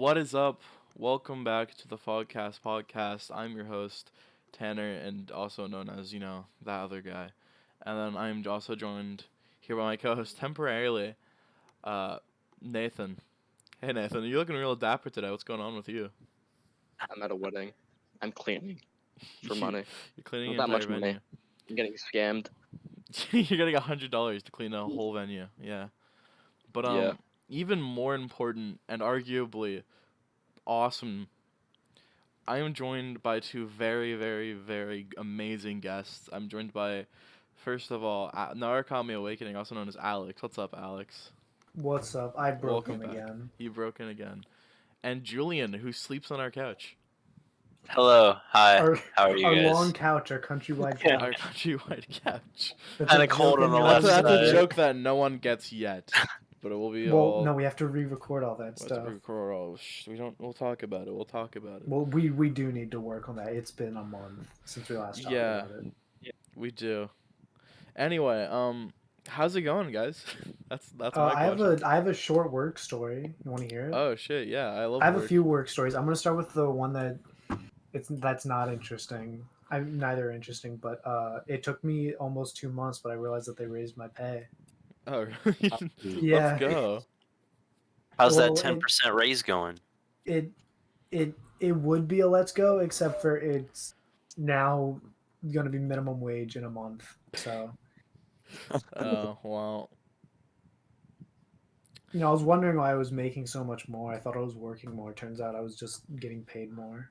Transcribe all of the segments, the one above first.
What is up? Welcome back to the Fogcast Podcast. I'm your host, Tanner, and also known as, that other guy. And then I'm also joined here by my co-host temporarily, uh, Nathan. Hey, Nathan, you're looking real dapper today. What's going on with you? I'm at a wedding. I'm cleaning for You- money. You're cleaning Not an that much entire money. venue. I'm getting scammed. You're getting $100 to clean a whole venue. Yeah. But Yeah. even more important and arguably awesome, I am joined by two very, very, very amazing guests. I'm joined by, first of all, Narukami Awakening, also known as Alex. What's up, Alex? What's up? I broke Welcome him back. again. You broke in again. And Julian, who sleeps on our couch. Hello, hi. Our, How are you our guys? long couch, our countrywide Yeah. Our couch. countrywide couch. That's Kinda a cold joke on the in left your That's a side. joke that no one gets yet. But it will be Well, all... no, we have to re-record all that Let's stuff. record all... We'll talk about it. We'll talk about it. Well, we do need to work on that. It's been a month since we last talked Yeah. about it. We do. Anyway, how's it going, guys? That's my I question. have a short work story. You want to hear it? Oh shit, yeah, I love I have work. a few work stories. I'm gonna start with the one that's not interesting. I'm neither interesting, but it took me almost 2 months, but I realized that they raised my pay. Oh, really? Yeah. Let's go. How's Well, that 10% raise going? it would be a let's go, except for it's now going to be minimum wage in a month. So, Oh, well. I was wondering why I was making so much more. I thought I was working more. Turns out I was just getting paid more.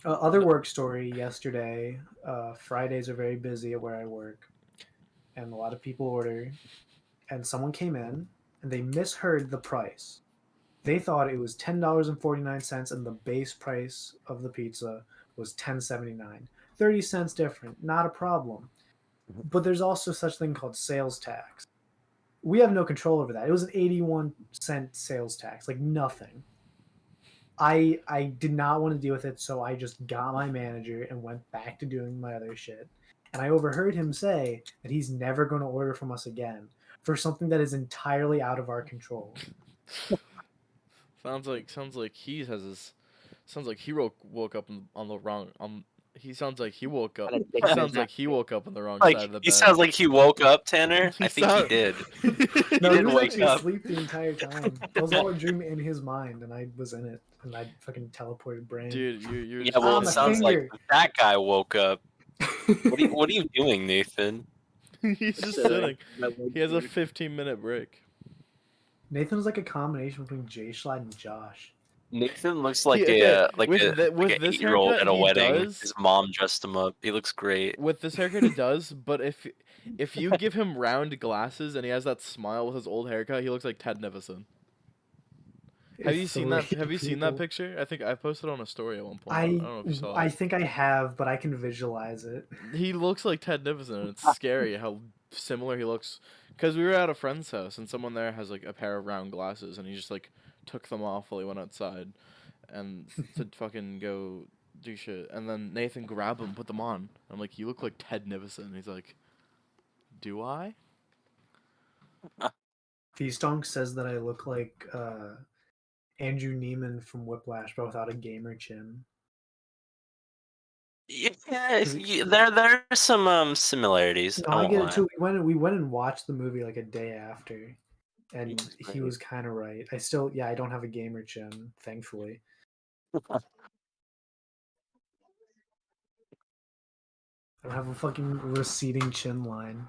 Other work story yesterday. Fridays are very busy at where I work, and a lot of people order. And someone came in and they misheard the price. They thought it was $10.49 and the base price of the pizza was $10.79. 30 cents different, not a problem. But there's also such thing called sales tax. We have no control over that. It was an 81-cent sales tax, like nothing. I did not want to deal with it, so I just got my manager and went back to doing my other shit. And I overheard him say that he's never going to order from us again for something that is entirely out of our control. Sounds like he has his. Sounds like he woke up on the wrong. He sounds like he woke up. Kinda He dick sounds his like he woke up on the wrong Like, side of the bed. he sounds like he woke up, Tanner. I think he sound- did. No, he didn't was wake actually up. asleep the entire time. It was all a dream in his mind, and I was in it, and I fucking teleported brain. Dude, you're. Yeah, well, my it sounds finger. like that guy woke up. What are you doing, Nathan? He's just sitting. He has a 15-minute break. Nathan's like a combination between Jay Schlatt and Josh. Nathan looks like Yeah, a with this 8-year-old haircut, at a he wedding. does. His mom dressed him up. He looks great. With this haircut, he does. But if you give him round glasses and he has that smile with his old haircut, he looks like Ted Nivison. Have you seen that? Have you seen that picture? I think I posted on a story at one point. I don't know if you saw I it. think I have, but I can visualize it. He looks like Ted Nivison, and it's scary how similar he looks. Because we were at a friend's house, and someone there has like a pair of round glasses, and he just like took them off while he went outside, and to fucking go do shit. And then Nathan grabbed them, put them on. I'm like, you look like Ted Nivison. He's like, do I? Feastonk says that I look like Andrew Neiman from Whiplash, but without a gamer chin. Yeah, there are some similarities. No, I I won't get it lie. too. We went and watched the movie like a day after, and He's he great. was kind of right. I don't have a gamer chin, thankfully. I don't have a fucking receding chin line.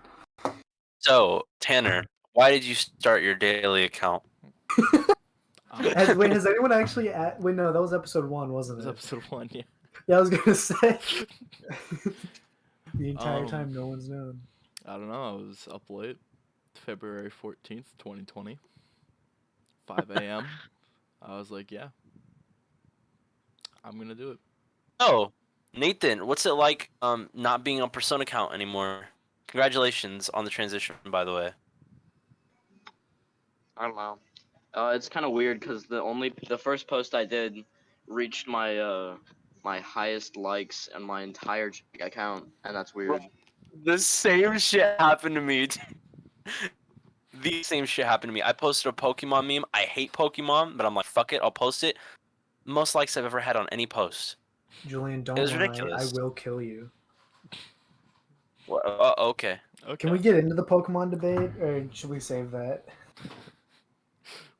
So, Tanner, why did you start your daily account? Wait, has anyone actually? Wait, no, that was episode 1, wasn't This it? episode 1, yeah. Yeah, I was gonna say. The entire Um, time, no one's known. I don't know. I was up late, February 14th, 2020, 5 a.m. I was like, yeah, I'm gonna do it. Oh, Nathan, what's it like not being on Persona account anymore? Congratulations on the transition, by the way. I don't know. It's kind of weird because the first post I did reached my my highest likes and my entire account, and that's weird. The same shit happened to me. the same shit happened to me. I posted a Pokemon meme. I hate Pokemon, but I'm like, fuck it, I'll post it. Most likes I've ever had on any post. Julian, It don't was lie. ridiculous. I will kill you. Okay. Okay. Can we get into the Pokemon debate, or should we save that?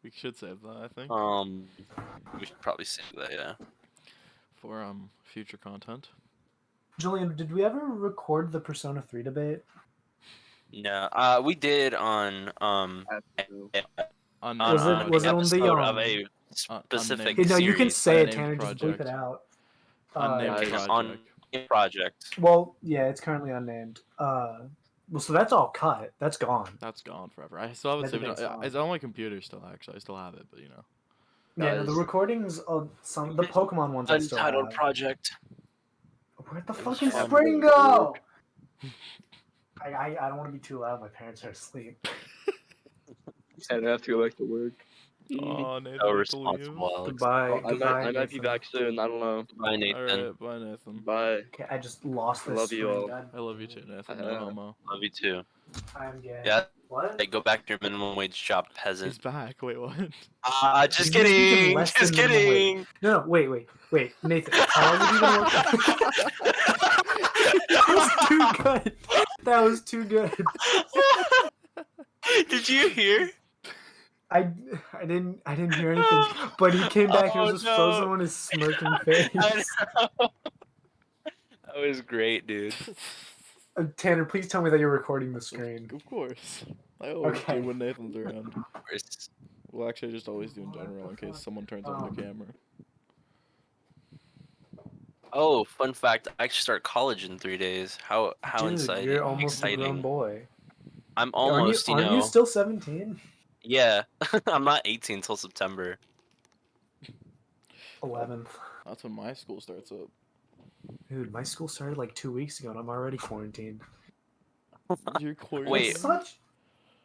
We should save that, I think, We should probably say that, yeah. for future content. Julian, did we ever record the Persona 3 debate? No, we did on On Was it- was it on the, episode of a unnamed- specific Hey, no, you can series. say it, Unnamed Tanner. Just bleep it project. out. Unnamed guys, project. on a project. Well, yeah, it's currently unnamed. Well, so that's all cut. That's gone. That's gone forever. I still have it That saved. debate's gone. It's on my computer still. Actually, I still have it, but you know. Yeah, no, the Guys. recordings of the Pokemon ones I still Untitled have. project. Where'd the It was fucking fun. spring go? I don't want to be too loud. My parents are asleep. And after you like to work. Oh, Nathan, So I have to leave. responsible, Alex. Goodbye. I Goodbye. might be Nathan. back soon. I don't know. Bye, All Nathan. right, bye, Nathan. Bye. Okay, I just lost I this love you spring all. gun. I love you too, Nathan. No homo. Love you too. I'm gay. Yeah. What? Hey, go back to your minimum wage job, He's peasant. back. Wait, what? Just He's making kidding. less Just than minimum wage. kidding. No, wait, Nathan. How long have you been working? That was too good. That was too good. Did you hear? I didn't hear anything. But he came back and Oh, was just no. frozen on his smirking face. I know. That was great, dude. Tanner, please tell me that you're recording the screen. Of course. I always Okay. do when Nathan's around. Of course. Well, actually, I just always do in general in case someone turns on the camera. Oh, fun fact! I actually start college in 3 days. How Dude, exciting! you're almost a grown exciting. boy. I'm almost, Aren't you still 17? Yeah, I'm not 18 till September. 11th. That's when my school starts up. Dude, my school started like 2 weeks ago and I'm already quarantined. You're quarantined. Wait. It's such...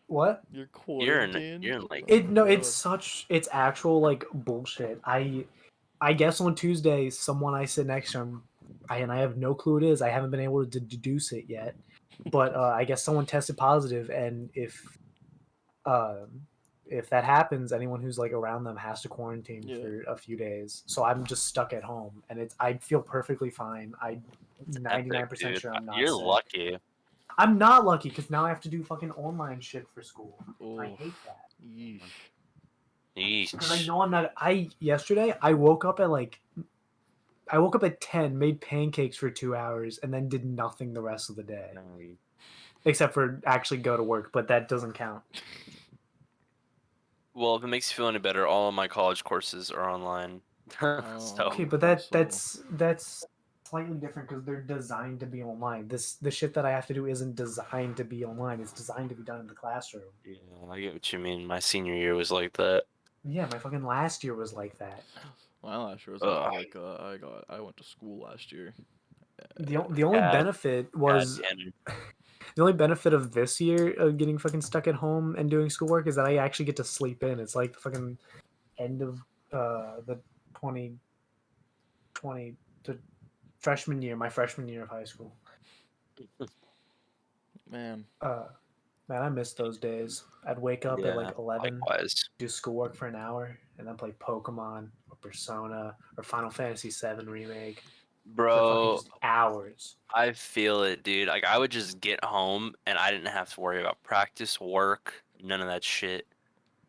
What? You're You're quarantined. in like It's actual like bullshit. I guess on Tuesday, someone I sit next to him, and I have no clue who it is. I haven't been able to deduce it yet, but I guess someone tested positive, and if that happens, anyone who's like around them has to quarantine for a few days. So I'm just stuck at home, and I feel perfectly fine. I'm 99% sure I'm not. You're sick. lucky. I'm not lucky because now I have to do fucking online shit for school. I Oof. hate that. Yeesh. Because I Yeesh. know I'm not. Yesterday I woke up at 10, made pancakes for 2 hours, and then did nothing the rest of the day, except for actually go to work. But that doesn't count. Well, if it makes you feel any better, all of my college courses are online. So Okay, but that's slightly different because they're designed to be online. The shit that I have to do isn't designed to be online. It's designed to be done in the classroom. yeah, I get what you mean. My senior year was like that. Yeah, my fucking last year was like that. My last year was Ugh. like I went to school last year. The only God. benefit was God, Tanner. the only benefit of this year of getting fucking stuck at home and doing schoolwork is that I actually get to sleep in. It's like the fucking end of the 2020 the freshman year, my freshman year of high school. Man. Man, I miss those days. I'd wake up at like 11, Likewise. do schoolwork for an hour, and then play Pokemon or Persona or Final Fantasy VII Remake for fucking Bro, just hours. I feel it, dude. Like, I would just get home and I didn't have to worry about practice, work, none of that shit.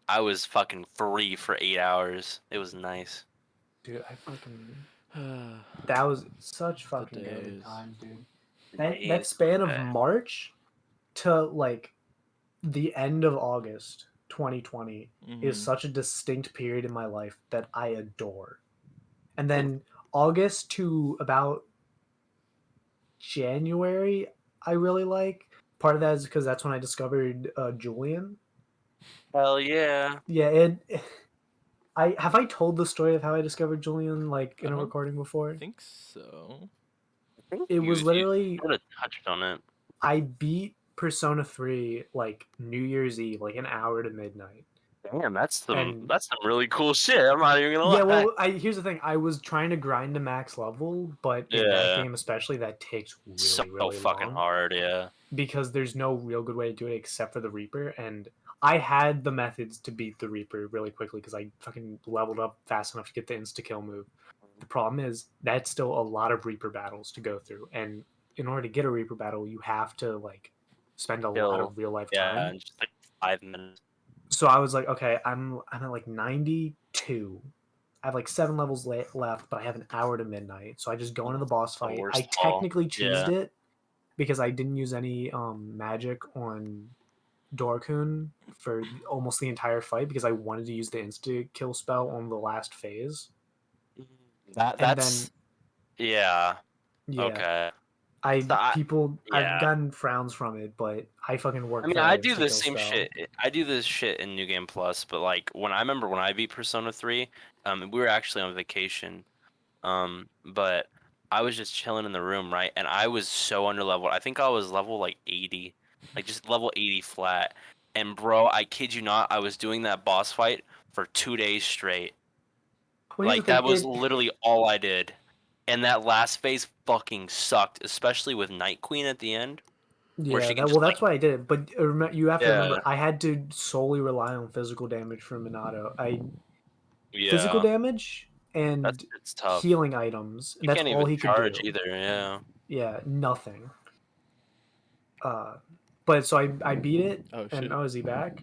I was fucking free for 8 hours. It was nice. Dude, that was such fucking days. good times, dude. That span of March to like the end of August 2020 is such a distinct period in my life that I adore. And then August to about January, I really like. Part of that is because that's when I discovered Julian. Hell yeah. Yeah, have I told the story of how I discovered Julian like in a Uh-huh. recording before? I think so. It was literally You would have touched on it. I beat Persona 3 like New Year's Eve, like an hour to midnight. Damn, that's some And- really cool shit. I'm not even gonna lie. Yeah, well, here's the thing. I was trying to grind to max level, but in that Yeah. game especially, that takes so really fucking long. hard, yeah. Because there's no real good way to do it except for the Reaper, and I had the methods to beat the Reaper really quickly because I fucking leveled up fast enough to get the insta-kill move. The problem is that's still a lot of Reaper battles to go through, and in order to get a Reaper battle, you have to like spend a lot of real life Yeah, time. and just like 5 minutes. So I was like, okay, I'm at like 92. I have like 7 levels left, but I have an hour to midnight. So I just go into the boss fight. worst I of all. technically choosed Yeah. it because I didn't use any magic on Dorkun for almost the entire fight because I wanted to use the insta kill spell on the last phase. That's yeah. Yeah, Okay. I So I've yeah. gotten frowns from it, but I fucking work. I mean, for I the do the insta-kill same spell. shit. I do this shit in New Game Plus, but like when I beat Persona 3, we were actually on vacation. But I was just chilling in the room, right? And I was so underleveled. I think I was level like 80, like just level 80 flat. And bro, I kid you not, I was doing that boss fight for 2 days straight. Well, here's Like the thing, that was literally all I did. And that last phase fucking sucked, especially with Night Queen at the end. Where yeah, she can that's just, why I did it. But you have to remember, Yeah. I had to solely rely on physical damage from Minato. Yeah, Physical damage and it's tough. healing items. You That's can't all even he could charge do. either. Yeah. Yeah, nothing. But so I beat it, Oh and shit. is he back?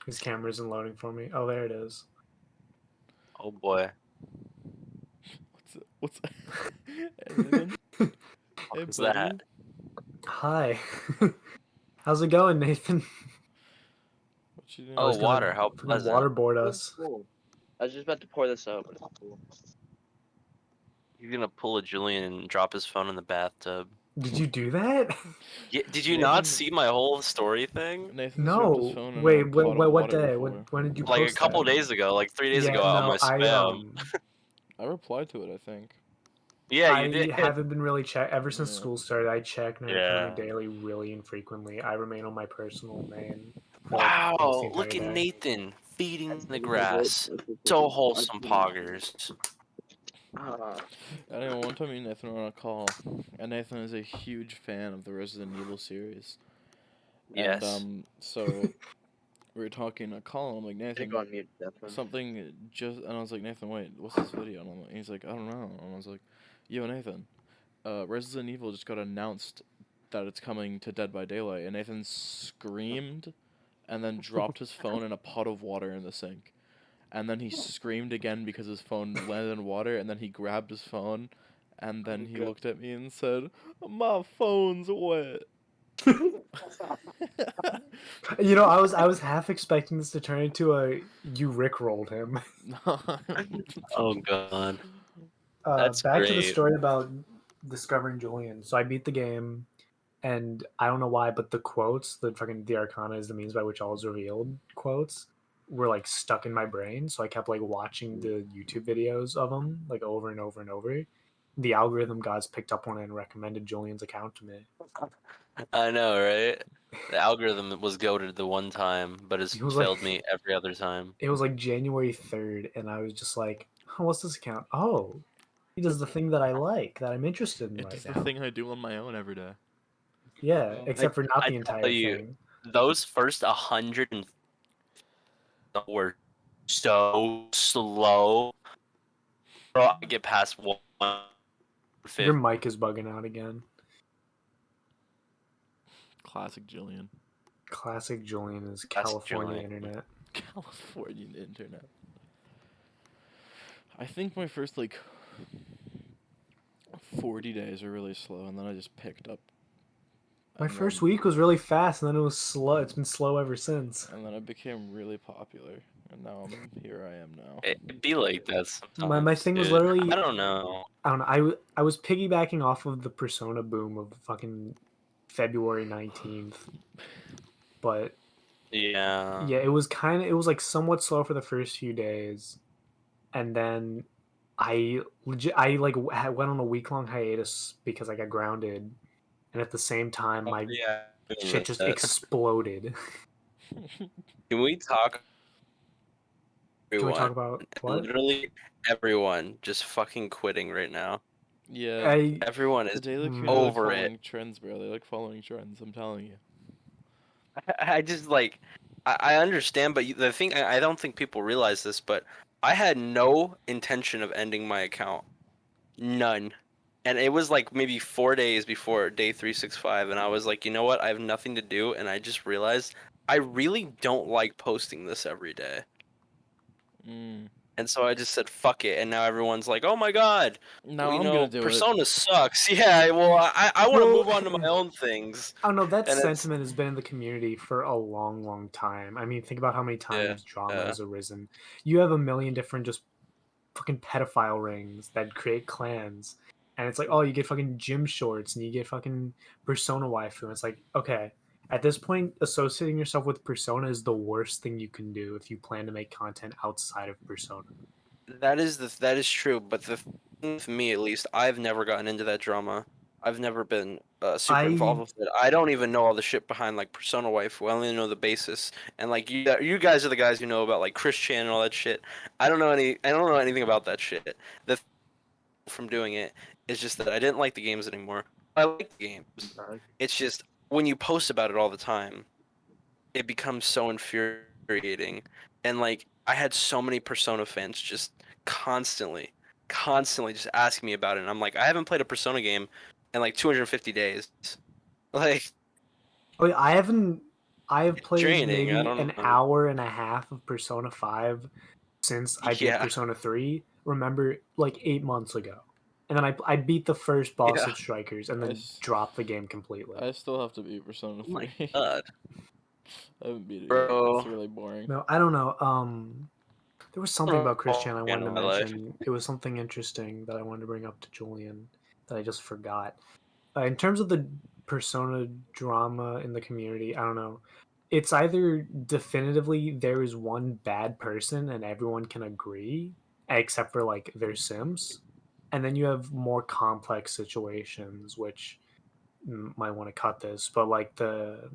His camera isn't loading for me. Oh, there it is. Oh boy. What's Hey, Nathan? Hey, What's buddy. that? Hi. How's it going, Nathan? What you doing? Oh, he's gonna water. How fucking pleasant. waterboard That's us. cool. I was just about to pour this out. He's gonna pull a Julian and drop his phone in the bathtub. Did you do that? Yeah, did you Nathan- not see my whole story thing? Nathan dropped his No. phone in a Wait, pot of what water day? before. When did you Like a post couple that? days ago, like 3 days Yeah, ago on no, my spam. I replied to it, I think. Yeah, you I did. haven't been really ever since Yeah. school started. I check Nerd Yeah. County Daily really infrequently. I remain on my personal main. for, like, Wow, almost the look at entire day. Nathan feeding the grass. So wholesome, poggers. Anyway, one time me and Nathan were on a call, and Nathan is a huge fan of the Resident Evil series. Yes. And so we were talking on a call, and I'm like, They Nathan, go on mute, definitely. something just, and I was like, Nathan, wait, what's this video? And he's like, I don't know. And I was like, yo, Nathan, Resident Evil just got announced that it's coming to Dead by Daylight, and Nathan screamed, and then dropped his phone in a pot of water in the sink. And then he screamed again because his phone landed in water, and then he grabbed his phone, and then he looked at me and said, my phone's wet. You know, I was half expecting this to turn into a you rickrolled him. Oh god. Back to the great. story about discovering Julian. So I beat the game, and I don't know why, but the quotes, the Arcana is the means by which all is revealed quotes, were like stuck in my brain. So I kept like watching the YouTube videos of them like over and over and over. The algorithm gods picked up on it and recommended Julian's account to me. I know, right? The algorithm was goated the one time, but it's It was failed like- me every other time. It was like January 3rd, and I was just like, oh, what's this account? Oh, he does the thing that I like, that I'm interested in It's right the now. thing I do on my own every day. Yeah, except for not I the entire tell you, thing. Those first 100 were so slow. Bro, I get past 150. Your mic is bugging out again. Classic Jillian. Classic Julian is Classic California Julian. internet. Californian internet. I think my first, 40 days were really slow, and then I just picked up. My And first then- week was really fast, and then it was slow. It's been slow ever since. And then I became really popular, and now here I am now. It'd be like that sometimes. My thing was dude. literally- I don't know. I don't know. I was piggybacking off of the Persona boom of fucking February 19th. But Yeah. yeah, it was like somewhat slow for the first few days, and then I went on a week-long hiatus because I got grounded, and at the same time my Yeah. shit just exploded. Can we talk? Can we talk Everyone, about what? literally everyone, just fucking quitting right now. Yeah, Everyone is the daily Mm. community like over it. following trends, bro. They like following trends. I'm telling you. I just like, I understand, but the thing, I don't think people realize this, but I had no intention of ending my account. None. And it was like maybe 4 days before day 365, and I was like, you know what? I have nothing to do, and I just realized I really don't like posting this every day. Mm. And so I just said, fuck it, and now everyone's like, oh my god, Now you I'm know, gonna do it. Persona sucks. Yeah, well, I want to Well, move on to my own things. I don't know. That And it's, sentiment has been in the community for a long, long time. I mean, think about how many times drama has arisen. You have a million different just fucking pedophile rings that create clans, and it's like, oh, you get fucking gym shorts and you get fucking Persona waifu. And it's like, okay, at this point, associating yourself with Persona is the worst thing you can do if you plan to make content outside of Persona. that is true, but the thing with me at least, I've never gotten into that drama. I've never been super involved with it. I don't even know all the shit behind like Persona Waifu. I only know the basis. And like you guys are the guys who know about like Christian and all that shit. I don't know anything about that shit. The thing from doing it is just that I didn't like the games anymore. I like the games. It's just when you post about it all the time, it becomes so infuriating. And like I had so many Persona fans just constantly just asking me about it. And I'm like, I haven't played a Persona game in like 250 days. Like, Oh, yeah, I have it's played draining. I maybe don't an know. hour and a half of Persona 5 since I beat Yeah, Persona 3. Remember, like 8 months ago. And then I beat the first boss yeah. at Strikers and then s- dropped the game completely. I still have to beat Persona Oh my 3. god, I haven't beat it yet. It's bro. really boring. No, I don't know. There was something about Christian I In wanted to my life. mention. It was something interesting that I wanted to bring up to Julian that I just forgot. In terms of the Persona drama in the community, I don't know. It's either definitively there is one bad person and everyone can agree, except for like their Sims, and then you have more complex situations which might want to cut this, but like the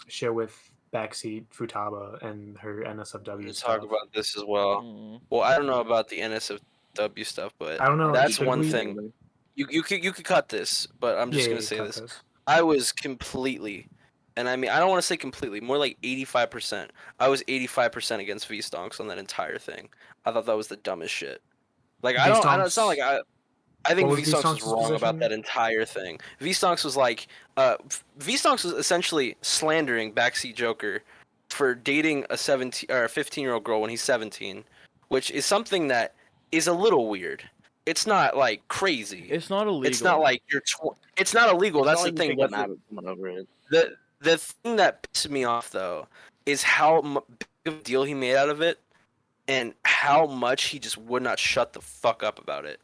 shit with backseat Futaba and her I'm NSFW gonna talk stuff. about this as well. Mm. Well, I don't know about the NSFW stuff, but I don't know. that's Should one we? thing. You could cut this, but I'm Yeah, just yeah, gonna yeah, say cut this. this. I was completely, and I mean I don't want to say completely, more like 85%. I was 85% against V-Stonks on that entire thing. I thought that was the dumbest shit. Like I don't. It's not like V-Stonks. I What think was V-Stonks was V-Stonks' wrong about position? that entire thing. V-Stonks was like, V-Stonks was essentially slandering Backseat Joker for dating a 17 or a 15-year-old girl when he's 17, which is something that is a little weird. It's not like crazy. It's not It's not illegal. like it's not illegal. It's not That's the like you thing. can get But mad at someone over it. the thing that pissed me off though is how big of a deal he made out of it, and how much he just would not shut the fuck up about it.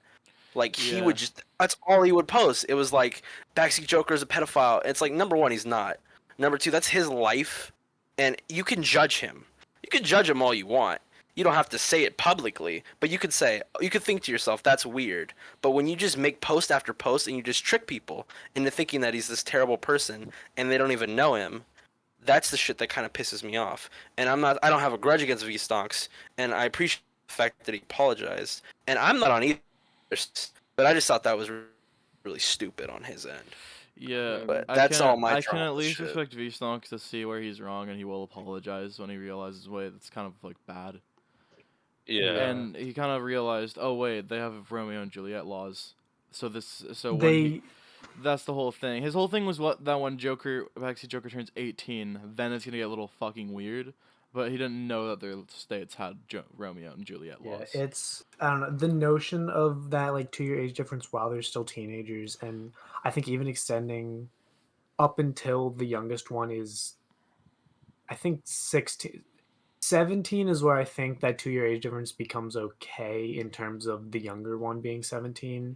Like he Yeah. would just that's all he would post. It was like Backseat Joker is a pedophile. It's like number one, he's not. Number two, that's his life, and you can judge him. You can judge him all you want. You don't have to say it publicly, but you could think to yourself, that's weird. But when you just make post after post and you just trick people into thinking that he's this terrible person and they don't even know him, that's the shit that kind of pisses me off. And I don't have a grudge against V Stonks, and I appreciate the fact that he apologized. And I'm not on either, but I just thought that was really stupid on his end. Yeah, But that's all my I can drama at least shit. respect V-Stonks to see where he's wrong, and he will apologize when he realizes, wait, that's kind of like bad. Yeah. And he kind of realized, oh wait, they have Romeo and Juliet laws, so They that's the whole thing. His whole thing was that when Backseat Joker turns 18, then it's gonna get a little fucking weird. But he didn't know that their states had Romeo and Juliet yeah, laws. it's I don't know the notion of that like 2 year age difference while they're still teenagers, and I think even extending up until the youngest one is I think 16. 17 is where I think that 2 year age difference becomes okay in terms of the younger one being 17.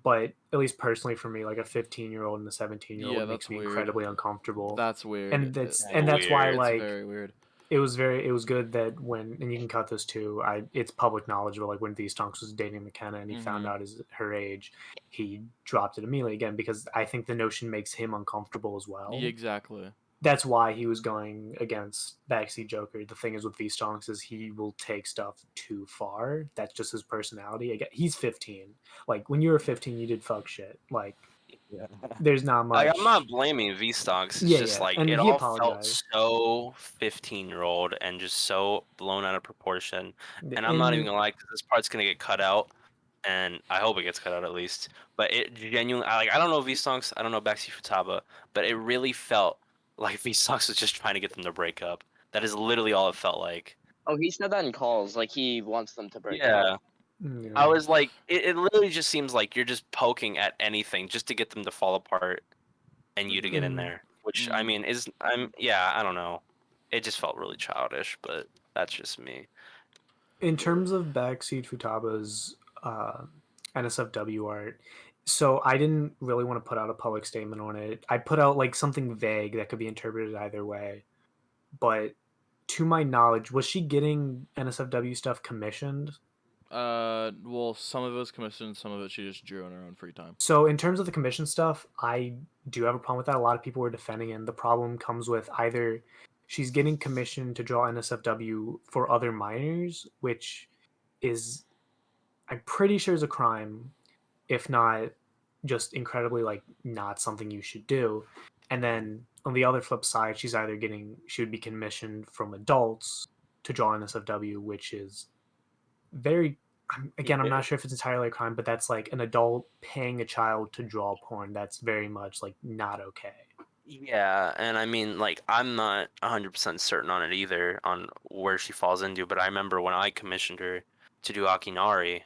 But at least personally for me, like a 15-year-old and a 17-year-old Yeah, makes that's me weird. incredibly uncomfortable. That's weird. And that's Yeah, why weird. It's like very weird. it was good that when and you can cut this too. It's public knowledge, but like when V Stonks was dating McKenna and he found out her age, he dropped it immediately again because I think the notion makes him uncomfortable as well. Yeah, exactly. that's why he was going against Backseat Joker. The thing is with V-Stonks is he will take stuff too far. That's just his personality. Again, he's 15. Like when you were 15, you did fuck shit. Like Yeah. there's not much. I'm not blaming V-Stonks. It's Yeah, just yeah, like and it he all felt apologized. so 15-year-old and just so blown out of proportion. And I'm not even And gonna lie, 'cause this part's gonna get cut out, and I hope it gets cut out at least. But it genuinely, I don't know V-Stonks, I don't know Backseat Futaba, but it really felt like V-Stonks was just trying to get them to break up. That is literally all it felt like. Oh, he said that in calls. Like he wants them to break Yeah. up. I was like, it literally just seems like you're just poking at anything just to get them to fall apart and you to get in there. Which I mean I don't know. It just felt really childish, but that's just me. in terms of Backseat Futaba's NSFW art, so I didn't really want to put out a public statement on it. I put out like something vague that could be interpreted either way. But to my knowledge, was she getting NSFW stuff commissioned? Well, some of it was commissioned, some of it she just drew in her own free time. So in terms of the commission stuff, I do have a problem with that. A lot of people were defending it. And the problem comes with either she's getting commissioned to draw NSFW for other minors, which is I'm pretty sure is a crime, if not just incredibly like not something you should do. And then on the other flip side, she would be commissioned from adults to draw NSFW, which is very I'm not sure if it's entirely a crime, but that's like an adult paying a child to draw porn. That's very much like not okay. Yeah, and I mean, like, I'm not 100% certain on it either, on where she falls into, but I remember when I commissioned her to do Akinari,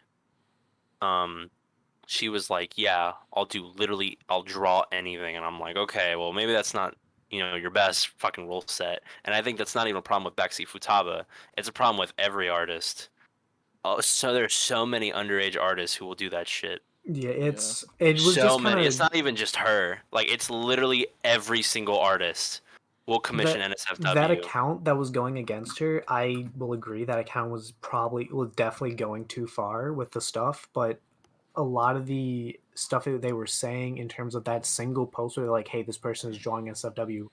she was like, yeah, I'll draw anything, and I'm like, okay, well, maybe that's not, your best fucking rule set, and I think that's not even a problem with Backseat Futaba, it's a problem with every artist. So there's so many underage artists who will do that shit. Yeah, it was So just many. kind It's of not even just her. Like it's literally every single artist will commission NSFW. that account that was going against her. I will agree that account was definitely going too far with the stuff, but a lot of the stuff that they were saying in terms of that single post where they're like, hey, this person is drawing NSFW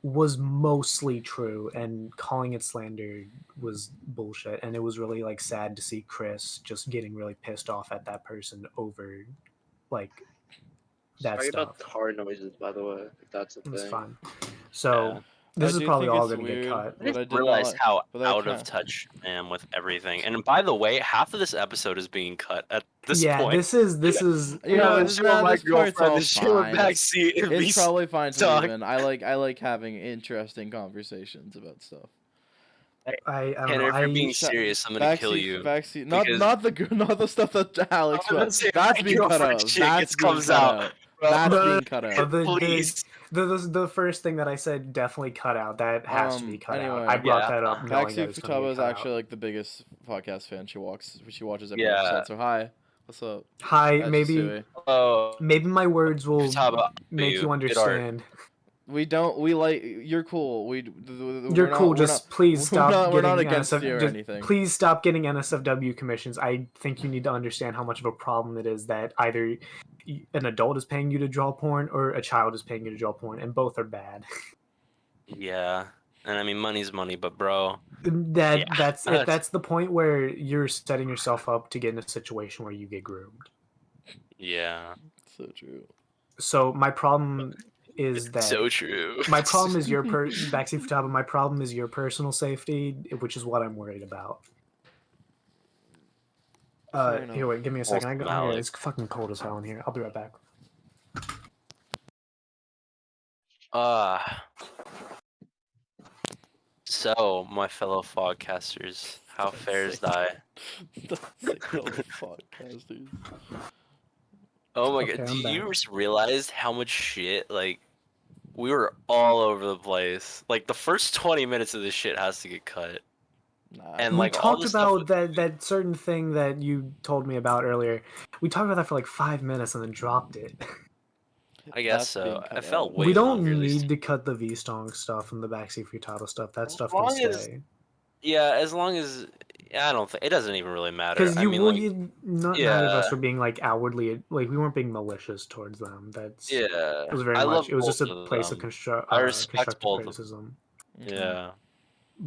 was mostly true, and calling it slander was bullshit. And it was really like sad to see Chris just getting really pissed off at that person over like that Sorry stuff. about car noises, by the way. If that's a thing. It's fine. So Yeah. this I is do probably think all it's going to get weird, cut. I but I just did realized not- how but that out of can't- touch I am with everything. And by the way, half of this episode is being cut at this Yeah, point. this is You know, this shit with my this part's girlfriend, all this shit with fine. Backseat, and It's me probably fine to suck. leave in. I like having interesting conversations about stuff. I don't And know. if you're being Sa- serious, I'm gonna kill you. Backseat, because- not the stuff that Alex I'm gonna wrote. say That's my being cut girlfriend out. shit That's being comes cut out. out. Bro, That's no, being cut out. please. The first thing that I said definitely cut out. That has to be cut anyway, out. I brought yeah. that up knowing that Backseat it's going to Futaba be is cut actually out. like the biggest podcast fan. She watches every Yeah. episode. So hi, what's up? Hi, That's maybe Sui. Oh, my words will Futaba, make you good art. understand. We like you're cool. You're cool. Just please stop we're getting not against NSF, you or just anything. Please stop getting NSFW commissions. I think you need to understand how much of a problem it is that either an adult is paying you to draw porn or a child is paying you to draw porn, and both are bad. Yeah, and I mean money's money, but bro, That's the point where you're setting yourself up to get in a situation where you get groomed. yeah, So true. So my problem is that so true. my problem is your Backseat Futaba. My problem is your personal safety, which is what I'm worried about. Fair enough. Here, wait, give me a second. Awesome, Alex. It's fucking cold as hell in here. I'll be right back. So my fellow Fogcasters, how fares thy? That's like all the podcasters. Oh my Okay, god, I'm do you back. just realize how much shit, like, we were all over the place. Like, the first 20 minutes of this shit has to get cut. Nah. And, We like, all talked the stuff about that certain thing that you told me about earlier. We talked about that for like 5 minutes and then dropped it. I guess That's being so. cut I felt out. way We don't longer this need to cut the V-Stong stuff and the Backseat Futaba stuff. That As stuff can long as- stay. Yeah, as long as I don't think it doesn't even really matter. Because I mean, like, neither of us yeah, were being like outwardly like we weren't being malicious towards them. It yeah. was very I love much. It was both just a of place of them. I respect constructive both of them. criticism. Yeah.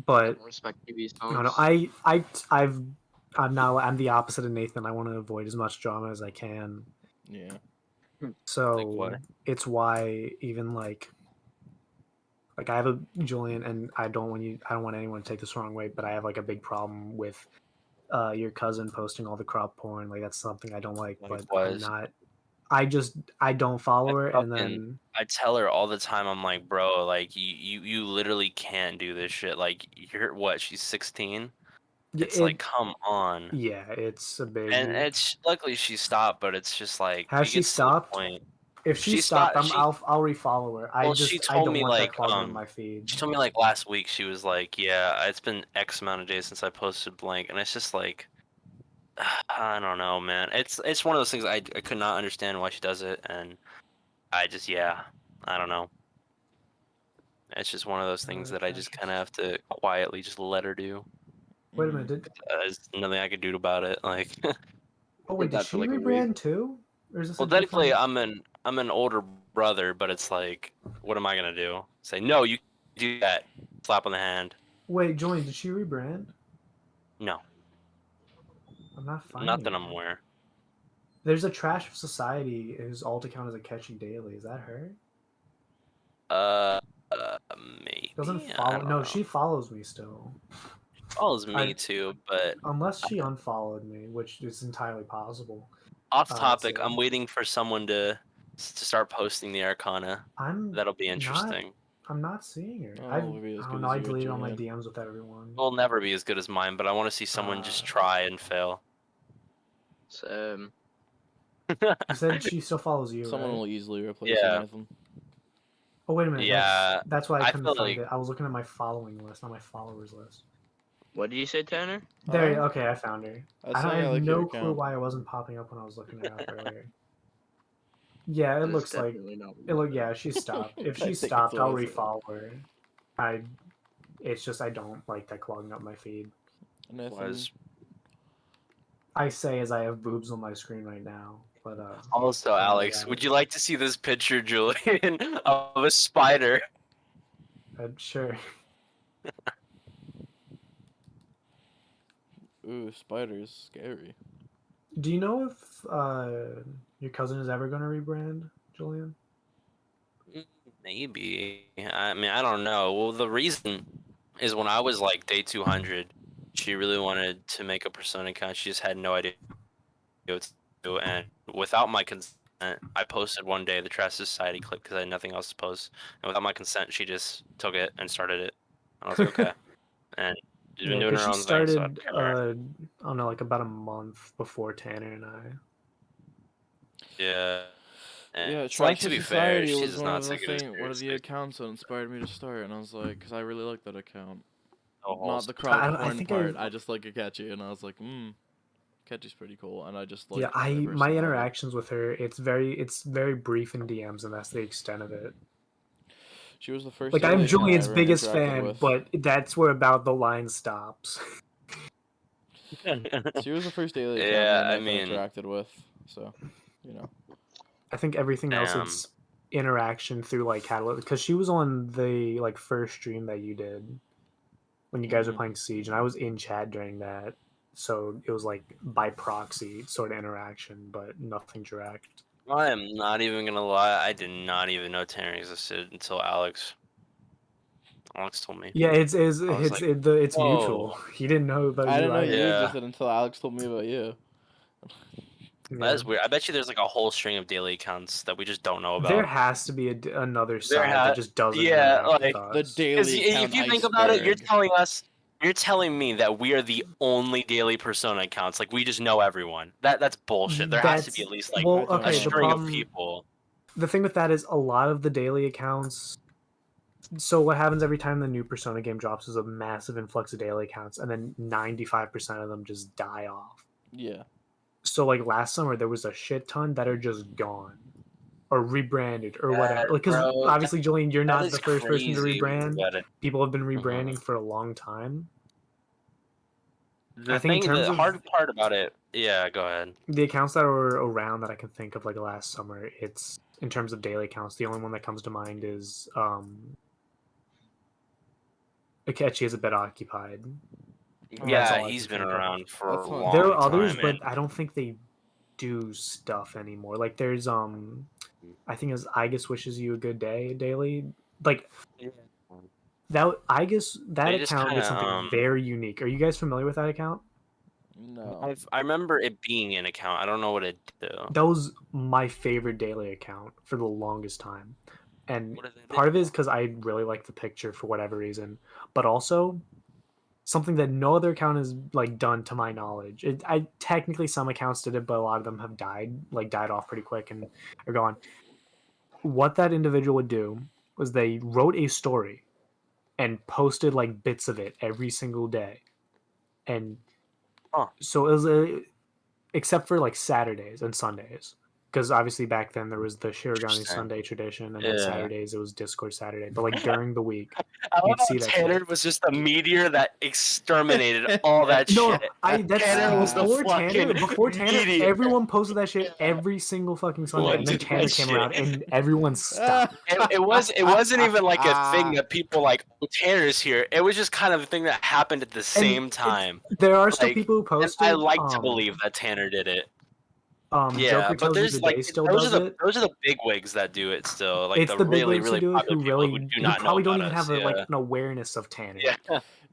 But Respect TV I don't know. songs. I'm the opposite of Nathan. I want to avoid as much drama as I can. Yeah. So what? it's why even like I have a Julian, and I don't want anyone to take this the wrong way, but I have like a big problem with your cousin posting all the crop porn. Like that's something I don't like, but I'm Likewise. not. I don't follow her, and then I tell her all the time. I'm like, bro, like you literally can't do this shit. Like, you're what? She's 16. It's like, come on. yeah, it's a And big. it's luckily she stopped, but it's just like Has it she gets to the stopped? point. If she She stopped, stopped. She I'll refollow her. well, she I told don't me want that like clogging up my feed. she told me like last week. She was like, yeah, it's been X amount of days since I posted blank, and it's just like, I don't know, man. It's one of those things I could not understand why she does it, and I just I don't know. It's just one of those things that I just kind of have to quietly just let her do. Wait a minute. There's nothing I could do about it. Like, Oh wait, did that for she like a week. rebrand too? Or is this well, a technically, different? I'm an older brother, but it's like, what am I gonna do? Say no, you do that. Slap on the hand. Wait, Julian, did she rebrand? No, I'm not not finding that her. I'm aware. There's a Trash of Society whose alt account is a Catchy Daily. Is that her? Uh, Doesn't maybe I follow. don't No, know. she follows me still. Follows I me too, but unless she unfollowed me, which is entirely possible. off Let's topic. see. I'm waiting for someone to start posting the Arcana. I'm That'll be not. interesting. I'm not seeing her. Oh, it'll be as I good don't know. as I you, deleted all my Julian. DMs with everyone. It'll never be as good as mine, but I want to see someone just try and fail. Same. You said she still follows you, Someone right? will easily replace you, Yeah, Nathan. Oh wait a minute. yeah. That's why I I couldn't feel find like it. I was looking at my following list, not my followers list. What did you say, Tanner? There. Huh? Okay, I found her. I'd I say I have like your no clue account. why it wasn't popping up when I was looking it up earlier. Yeah, it It's looks like definitely not. Yeah, she stopped. If I she think it's stopped, what I'll I said. refollow her. It's just I don't like that clogging up my feed. Nathan. was I say as I have boobs on my screen right now, but also Alex. Would you like to see this picture, Julian, of a spider? sure. Ooh, spiders, scary. Do you know if your cousin is ever going to rebrand, Julian? Maybe. I mean, I don't know. Well, the reason is when I was like day 200, she really wanted to make a Persona account. She just had no idea what to do, and without my consent, I posted one day the Trash Society clip because I had nothing else to post. And without my consent, she just took it and started it. And I was like, okay. And she's been Yeah, doing because her she own thing, so I started, don't care. I don't know, like about a month before Tanner and I. Yeah. And Yeah, it's like, Trash to of be fair, Society she's was just one not of the taking it one of the seriously. accounts that inspired me to start, and I was like, because I really like that account. No Not holes. the crop I porn think part. I just like Akechi, and I was like, Akechi's pretty cool, and I just like Yeah, her my personality. interactions with her, it's very brief in DMs, and that's the extent of it. She was the first. Like I'm alien I Julian's ever biggest interacted fan, with. but that's where about the line stops. She was the first alien account me Yeah, and I Nathan mean, interacted with, so, you know. I think everything else damn. it's interaction through like catalog because she was on the like first stream that you did when you guys were playing Siege, and I was in chat during that, so it was like by proxy sort of interaction, but nothing direct. I am not even gonna lie. I did not even know Tanner existed until Alex told me. Yeah, it's like, it's mutual. whoa. He didn't know about I you didn't know you either. Yeah, existed until Alex told me about you. that Yeah. is weird. I bet you there's like a whole string of daily accounts that we just don't know There about. has to be another side that just doesn't have Yeah, like, The afterthoughts. daily account if you think about it, iceberg. you're telling me that we are the only daily Persona accounts. Like, we just know everyone. That's bullshit. There has to be That's at least like well, I don't a okay. know. The string of problem, people. the thing with that is a lot of the daily accounts. So what happens every time the new Persona game drops is a massive influx of daily accounts, and then 95% of them just die off. Yeah. So like last summer, there was a shit ton that are just gone or rebranded or whatever. Like, because Bro, obviously, Julian, you're that not is the first person to crazy. rebrand. Got it. People have been rebranding for a long time. I think in terms the of hard part about it. Yeah, go ahead. the accounts that were around that I can think of, like last summer, it's in terms of daily accounts. The only one that comes to mind is Akechi is a bit occupied. And that's Yeah, all I he's can been think of. around for That's a not- long There are time. others, but and I don't think they do stuff anymore. Like there's I think it's I guess wishes you a good day daily. Like that I guess that They just account did kinda, something very unique. Are you guys familiar with that account? No. I remember it being an account. I don't know what it did. That was my favorite daily account for the longest time. And What did they part of do? it is because I really like the picture for whatever reason, but also something that no other account has like done to my knowledge. I technically some accounts did it, but a lot of them have died off pretty quick and are gone. What that individual would do was they wrote a story and posted like bits of it every single day, and Huh. so it was except for like Saturdays and Sundays. Because obviously back then there was the Shirogane Interesting. Sunday tradition, and then Yeah. Saturdays it was Discord Saturday. But like during the week, I love you'd how see that Tanner shit. was just a meteor that exterminated all that No, shit. that's Tanner was the before fucking Tanner, meteor. everyone posted that shit every single fucking Sunday, and then did Tanner that came shit? around, and everyone stopped. It wasn't even like a thing that people like, oh, Tanner's here. It was just kind of a thing that happened at the same time. There are still Like, people who And posted. I like to believe that Tanner did it. Yeah, Joker but tells you there's the like day still those does are the it. those are the big wigs that do it still. Like It's the the big really wigs who do it, popular who people really who do who not know probably don't about even us. have Yeah. like an awareness of Tanner. Yeah.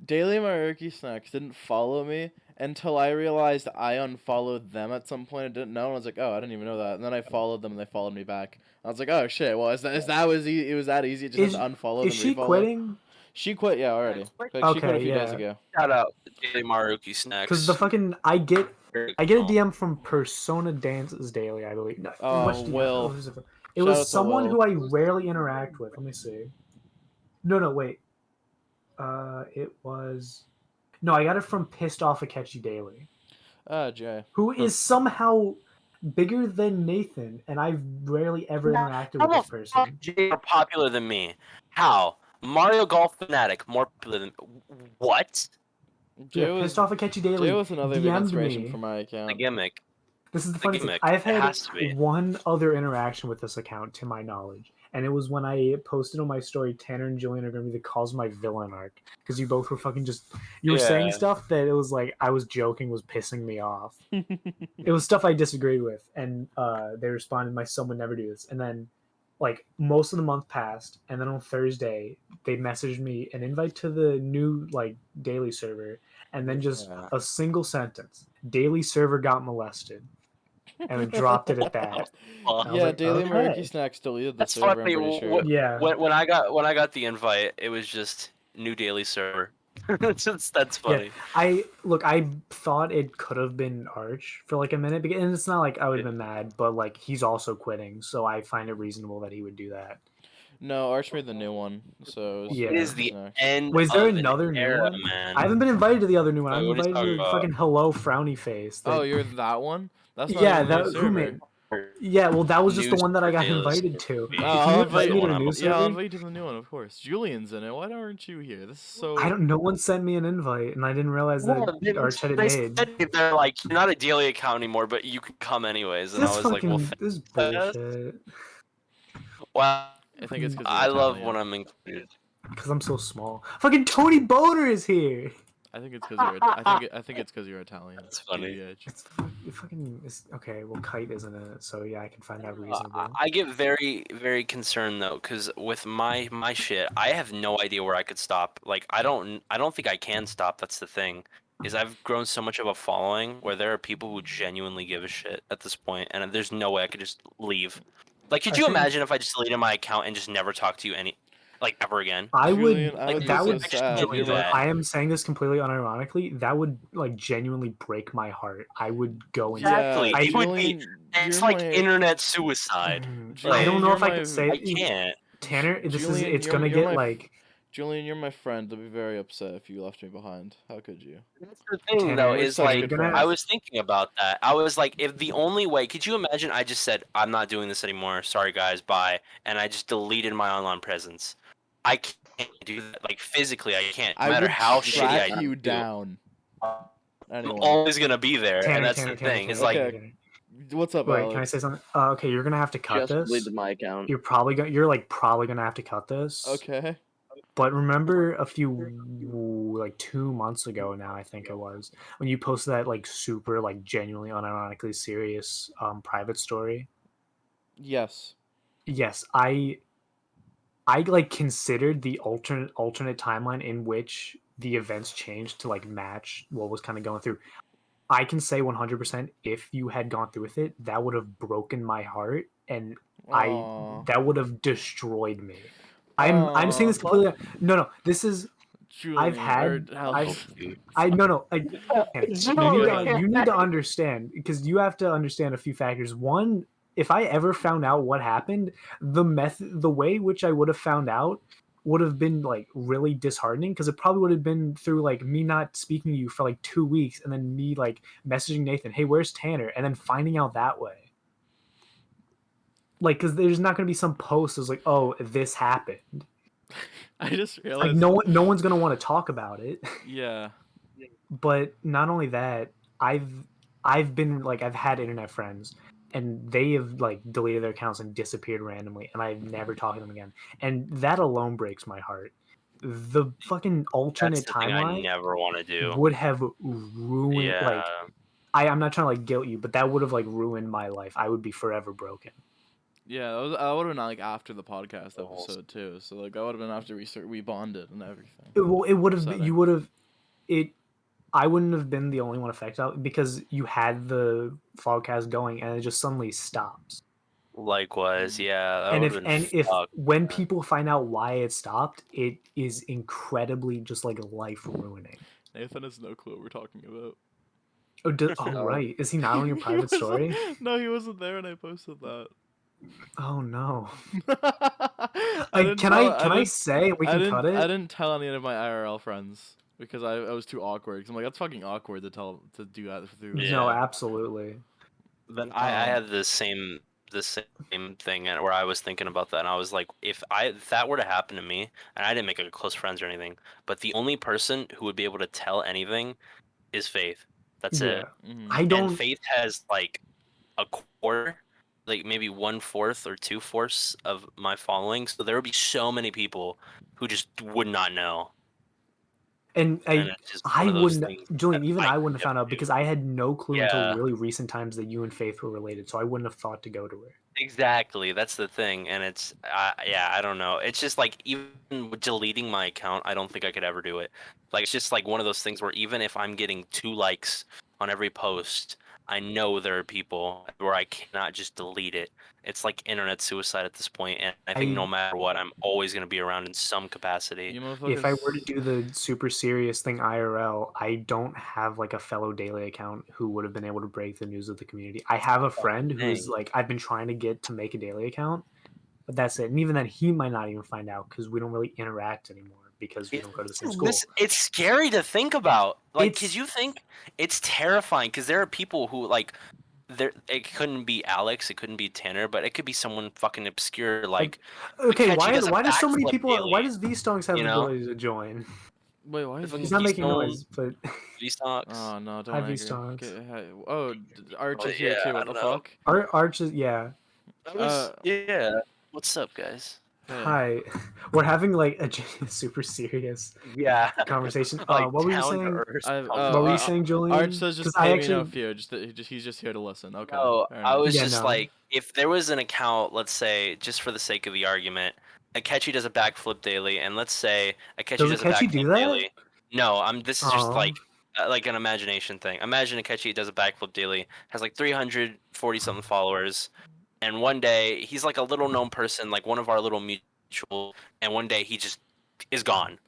Daily Maruki Snacks didn't follow me until I realized I unfollowed them at some point. I didn't know, and I was like, oh, I didn't even know that. And then I followed them, and they followed me back. I was like, oh shit, well, it was that easy? Just have to unfollow Is them, she refollow? quitting? She quit, yeah, already. Like, she quit a Okay, few days yeah. ago. Shout out Daily Maruki Snacks. Because the fucking I get a DM from Persona Dances Daily, I believe. No, which DM? Will. Who was it from? It Shout was out to someone Will. who I rarely interact with. Let me see. No, wait. It was. No, I got it from Pissed Off Akechi Daily, Jay. who is somehow bigger than Nathan, and I've rarely ever interacted How with this the person. fuck Jay more popular than me? How? Mario Golf Fanatic more popular than what? Jay Yeah, was, Pissed Off Akechi Daily Jay was another big DM'd inspiration me. for my The account. gimmick. This is the The funny thing. gimmick. I've It had has to be. one other interaction with this account, to my knowledge, and it was when I posted on my story, Tanner and Julian are going to be the Cause My Villain arc, because you both were fucking just you were saying Yeah. stuff that it was like I was joking was pissing me off. It was stuff I disagreed with, and they responded, "My son would never do this." And then, like most of the month passed, and then on Thursday they messaged me an invite to the new like daily server, and then just Yeah. a single sentence: "Daily server got molested." And then dropped it at that. Well, I was Yeah, like, Daily okay. Maruki Snacks deleted the That's server, funny. I'm pretty sure. Yeah. When I got the invite, it was just new daily server. That's funny. I thought it could have been Arch for like a minute, and it's not like I would have been mad, but like he's also quitting, so I find it reasonable that he would do that. No, Arch made the new one, so it was Yeah. It is the Snacks. end. Wait, is there of another an new era, one? man. I haven't been invited to the other new one. Wait, I'm what are you invited to talking about? fucking Hello Frowny Face. Oh, you're that one? That's not yeah, even the that new who server. made? Yeah, well, that was just the News one that I got daily invited server. to. Oh, Can I'll you invite invite me to one the I'm new a- server? Yeah, I'll invite you to the new one, of course. Julian's in it. Why aren't you here? This is so. I don't. No one sent me an invite, and I didn't realize Well, that Arch had it they made. said they're like, you're not a daily account anymore, but you can come anyways. And This I was like, well, fucking this yes. bullshit. Wow. I think it's because I love when I'm included. Because I'm so small. Fucking Tony Boner is here. I think it's because you're. I think it's because you're Italian. That's funny. GBH. It's okay. Well, Kite isn't it, so yeah, I can find that reasonable. I get very, very concerned though, because with my shit, I have no idea where I could stop. Like, I don't think I can stop. That's the thing, is I've grown so much of a following where there are people who genuinely give a shit at this point, and there's no way I could just leave. Like, could I you think- imagine if I just deleted my account and just never talk to you ever again? I would. Julian, I would be that so would. sad. You're You're like, that. I am saying this completely unironically. That would like genuinely break my heart. I would go into. Exactly. Yeah, It would be- Julian, It's you're like my- internet suicide. I don't know Julian, if I you're could my- say I can't. Tanner. Julian, It's you're- gonna you're get my- like. Julian, you're my friend. I'd be very upset if you left me behind. How could you? That's the thing, Tanner, though, we're is such like good friends. I was thinking about that. I was like, if the only way, could you imagine? I just said I'm not doing this anymore. Sorry, guys, bye, and I just deleted my online presence. I can't do that. Like physically, I can't. No I matter would how shitty I track do. you down. I'm Anyone. always gonna be there, Tanner, and that's Tanner, the Tanner, thing. It's Tanner, like, Tanner. What's up, Wait, Alex? can I say something? Okay, you're gonna have to cut Just this. deleted my account. You're probably gonna have to cut this. Okay. But remember a few, like 2 months ago now, I think it was, when you posted that like super like genuinely unironically serious private story. Yes. Yes, I like considered the alternate timeline in which the events changed to like match what was kind of going through. I can say 100% if you had gone through with it, that would have broken my heart and Aw. that would have destroyed me. I'm saying this completely. No, this is Julian, had- Alex. you need to understand, because you have to understand a few factors. One, if I ever found out what happened, the way which I would have found out would have been like really disheartening, because it probably would have been through like me not speaking to you for like 2 weeks and then me like messaging Nathan, hey, where's Tanner, and then finding out that way. Like, because there's not going to be some post that's like, oh, this happened. I just Like realized. no one's going to want to talk about it. Yeah. But not only that, I've been like, I've had internet friends and they have like deleted their accounts and disappeared randomly, and I've never talked to them again. And that alone breaks my heart. The fucking that's alternate the thing I timeline never want to do. would have ruined Yeah. like I'm not trying to like guilt you, but that would have like ruined my life. I would be forever broken. Yeah, that would have been like after the podcast episode too. So like that would have been after we bonded and everything. It would have Upsetting. you would have it. I wouldn't have been the only one affected out, because you had the Fogcast going and it just suddenly stops. Likewise, yeah. That And would've been if fucked. when people find out why it stopped, it is incredibly just like life ruining. Nathan has no clue what we're talking about. Oh, right, is he not on your He private story? No, he wasn't there when I posted that. Oh no! I Can I say we can cut it? I didn't tell any of my IRL friends because I was too awkward. Cause I'm like, that's fucking awkward to do that through. Yeah. No, absolutely. Then I had the same thing where I was thinking about that, and I was like, if that were to happen to me, and I didn't make like close friends or anything, but the only person who would be able to tell anything is Faith. That's Yeah. it. Mhm. I don't. And Faith has like a quarter, like maybe 1/4 or 2/4 of my following, so there would be so many people who just would not know. And it's just I one of those wouldn't, things Julian. that Even I I wouldn't have never found out, do. because I had no clue until Yeah. really recent times that you and Faith were related. So I wouldn't have thought to go to her. Exactly, that's the thing, and it's yeah, I don't know. It's just like, even with deleting my account, I don't think I could ever do it. Like, it's just like one of those things where even if I'm getting 2 likes on every post, I know there are people where I cannot just delete it. It's like internet suicide at this point, and I think no matter what, I'm always going to be around in some capacity. You If I were to motherfuckers. do the super serious thing IRL, I don't have like a fellow daily account who would have been able to break the news of the community. I have a friend who's dang. like, I've been trying to get to make a daily account, but that's it. And even then, he might not even find out, because we don't really interact anymore, because we don't go to the same school. It's scary to think about. Like, It's- because you think it's terrifying, because there are people who, like, it couldn't be Alex, it couldn't be Tanner, but it could be someone fucking obscure, like Okay, Akechi does a why does so many backflip people? daily, Why does V Stonks have you the know? ability to join? Wait, why is He's he? not making V-Stone. noise, but V-Stocks. Oh no, don't Hi, anger. V-Stonks. Oh, Arch Oh, is here yeah, too. I What the don't know. fuck? Arch is, yeah. Yeah. What's up, guys? Hey. Hi, we're having like a super serious Yeah. conversation. Like, What were you down to saying? earth I've- conversation. What were you saying, Julian? Arch says just 'Cause I pay me no actually- fear. He's just here to listen. Okay. No, fair I enough. was Yeah, just no. like, if there was an account, let's say, just for the sake of the argument, Akechi does a backflip daily, and let's say Akechi Does does a Akechi backflip do that? daily. No, this is just Aw. like an imagination thing. Imagine Akechi does a backflip daily, has like 340 something followers, and one day he's like a little known person, like one of our little mutual, and one day he just is gone.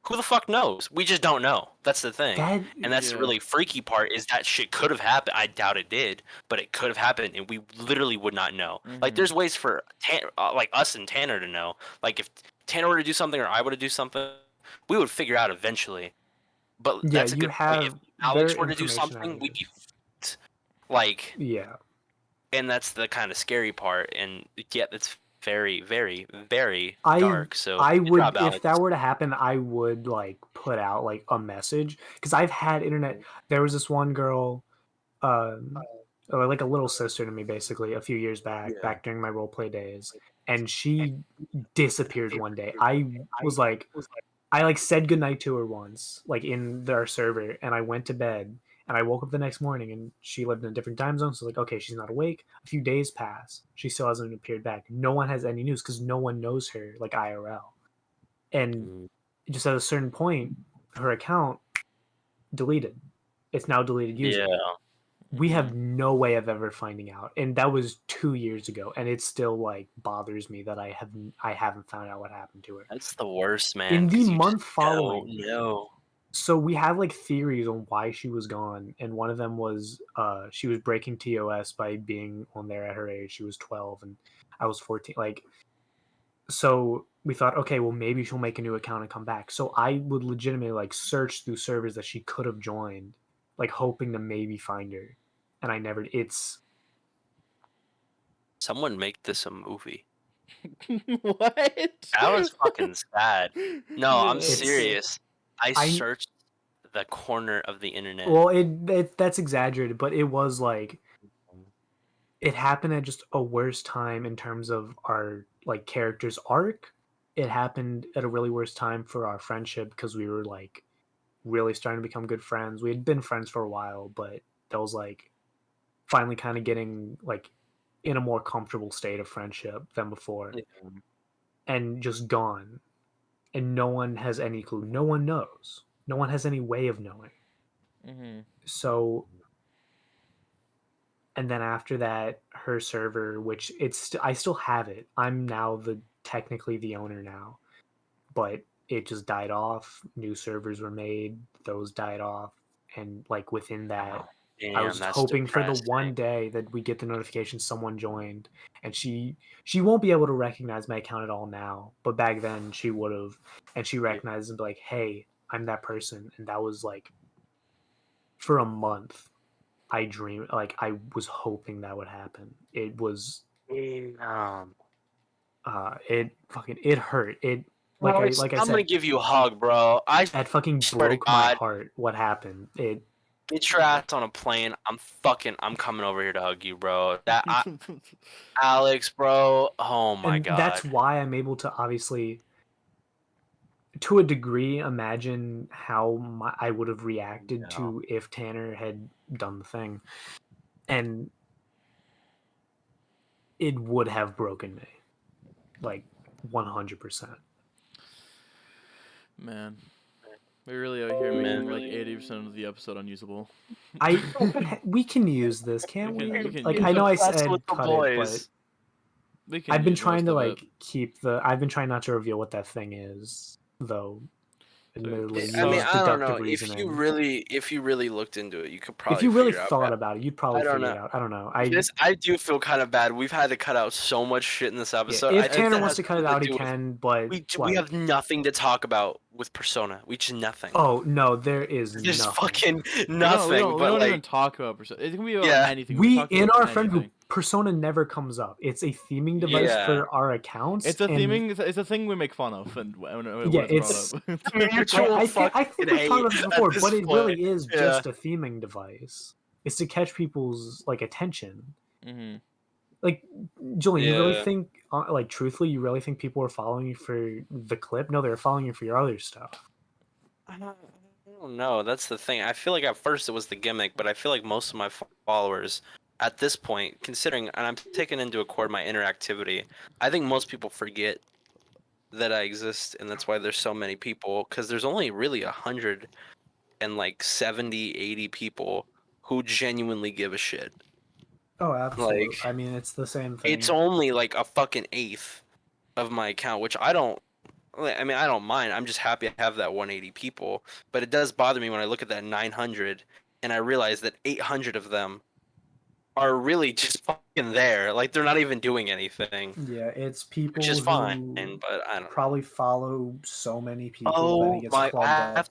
Who the fuck knows? We just don't know. That's the thing. And that's the Yeah. really freaky part, is that shit could have happened. I doubt it did, but it could have happened, and we literally would not know. Like, Mhm. there's ways for like us and Tanner to know. Like, if Tanner were to do something or I were to do something, we would figure out eventually. But Yeah, that's a you good point. If have Alex their were to do information something, we'd be avenues. f***ed. Like, Yeah. and that's the kind of scary part. And yeah, it's very, very, very I dark. So I good would, job, if Alex. that were to happen, I would like put out like a message because I've had internet. There was this one girl, like a little sister to me, basically, a few years back during my role play days, and she disappeared one day. I like said goodnight to her once, like in our server, and I went to bed. And I woke up the next morning, and she lived in a different time zone. So like, okay, she's not awake. A few days pass, she still hasn't appeared back. No one has any news because no one knows her like IRL. And just at a certain point, her account deleted. It's now deleted user. Yeah. We have no way of ever finding out, and that was 2 years ago, and it still like bothers me that I haven't found out what happened to her. That's the worst, man. In the 'cause you month just following, don't know. so we had like theories on why she was gone, and one of them was she was breaking TOS by being on there at her age. She was 12 and I was 14. Like, so we thought, okay, well maybe she'll make a new account and come back. So I would legitimately like search through servers that she could have joined, like hoping to maybe find her, and I never. It's Someone make this a movie. What? That was fucking sad. No, I'm It's- serious. I I- searched the corner of the internet. well, that's exaggerated, but it was like it happened at just a worse time in terms of our like character's arc. It happened at a really worse time for our friendship because we were like really starting to become good friends. We had been friends for a while, but that was like finally kind of getting like in a more comfortable state of friendship than before, and just gone. And no one has any clue. No one knows. No one has any way of knowing. Mm-hmm. So, and then after that, her server, which I still have it. I'm now technically the owner now, but it just died off. New servers were made, those died off, and like within that, Damn, I was that's hoping for the one depressing. day that we get the notification someone joined, and she won't be able to recognize my account at all now, but back then she would have, and she recognized and be like, "Hey, I'm that person," and that was like for a month. I dreamed, like I was hoping that would happen. It was Damn. it hurt. It like Bro, I I'm said, gonna give you a hug, bro. I that fucking swear to broke my God. heart. What happened? It Get your ass on a plane. I'm coming over here to hug you, bro. Alex, bro. Oh my and God. that's why I'm able to obviously, to a degree, imagine how I would have reacted to if Tanner had done the thing, and it would have broken me, like 100%. Man, we really out here making like 80% of the episode unusable. We can use this, can't we? We can Like use I know I it. That's said with the cut boys. it, but We can I've been use trying most to of like it. I've been trying not to reveal what that thing is, though. Admittedly, So- I mean, use I don't know. deductive reasoning. If you really looked into it, you could probably If you really figure out. thought about it, you'd probably I don't figure know. it out. I don't know. I do feel kind of bad. We've had to cut out so much shit in this episode. If I think Tanner that wants has to cut it something out, he do with- can. But we have nothing to talk about with Persona. We just nothing. Oh no, there is There's nothing. fucking We nothing. don't but like, even talk about Persona. It can be about Yeah. anything. We talk in about our friend group, anything. Persona never comes up. It's a theming device Yeah. for our accounts. It's a and theming. It's a thing we make fun of, and when Yeah, it's brought up. mutual I think fucking we've talked about this hate before, at this but it point. really is Yeah. just a theming device. It's to catch people's like attention. Mm-hmm. Like, Julian, you really Yeah. think, like, truthfully, you really think people are following you for the clip? No, they're following you for your other stuff. I don't know. That's the thing. I feel like at first it was the gimmick, but I feel like most of my followers at this point, considering, and I'm taking into account my interactivity, I think most people forget that I exist, and that's why there's so many people. Because there's only really 170, 80 people who genuinely give a shit. Oh, absolutely. Like, I mean, it's the same thing. It's only like a fucking eighth of my account, which I don't mind. I'm just happy I have that 180 people. But it does bother me when I look at that 900 and I realize that 800 of them are really just fucking there. Like, they're not even doing anything. Yeah, it's people Which is who fine, but I don't know. probably follow so many people that Oh it gets my! plugged up.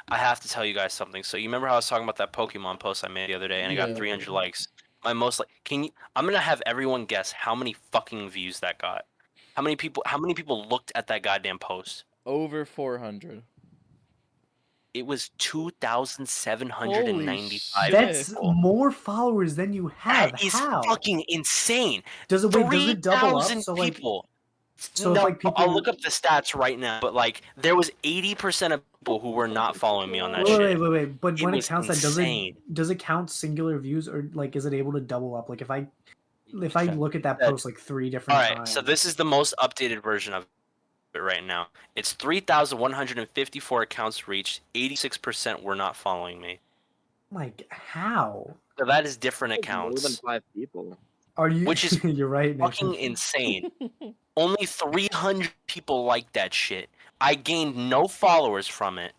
I have to tell you guys something. So you remember how I was talking about that Pokemon post I made the other day, and I got Yeah. 300 likes. my most like. I'm gonna have everyone guess how many fucking views that got. How many people looked at that goddamn post? Over 400. It was 2,795 Holy That's shit. people. more followers than you have. That is How? fucking insane. Does it double up? 3,000 So like, people. so if No, like I'll people. look up the stats right now, but like there was 80% of people who were not following me on that Wait, shit. wait. But It when it was counts that, insane. does it count singular views, or like is it able to double up? Like if I look at that That- post like 3 All different right, times. so this is the most updated version of it right now. It's 3,154 accounts reached. 86% were not following me. Like how? So that is different Like, more than accounts, 5 people. Are you? which is You're right, Nathan. fucking insane. Only 300 people liked that shit. I gained no followers from it,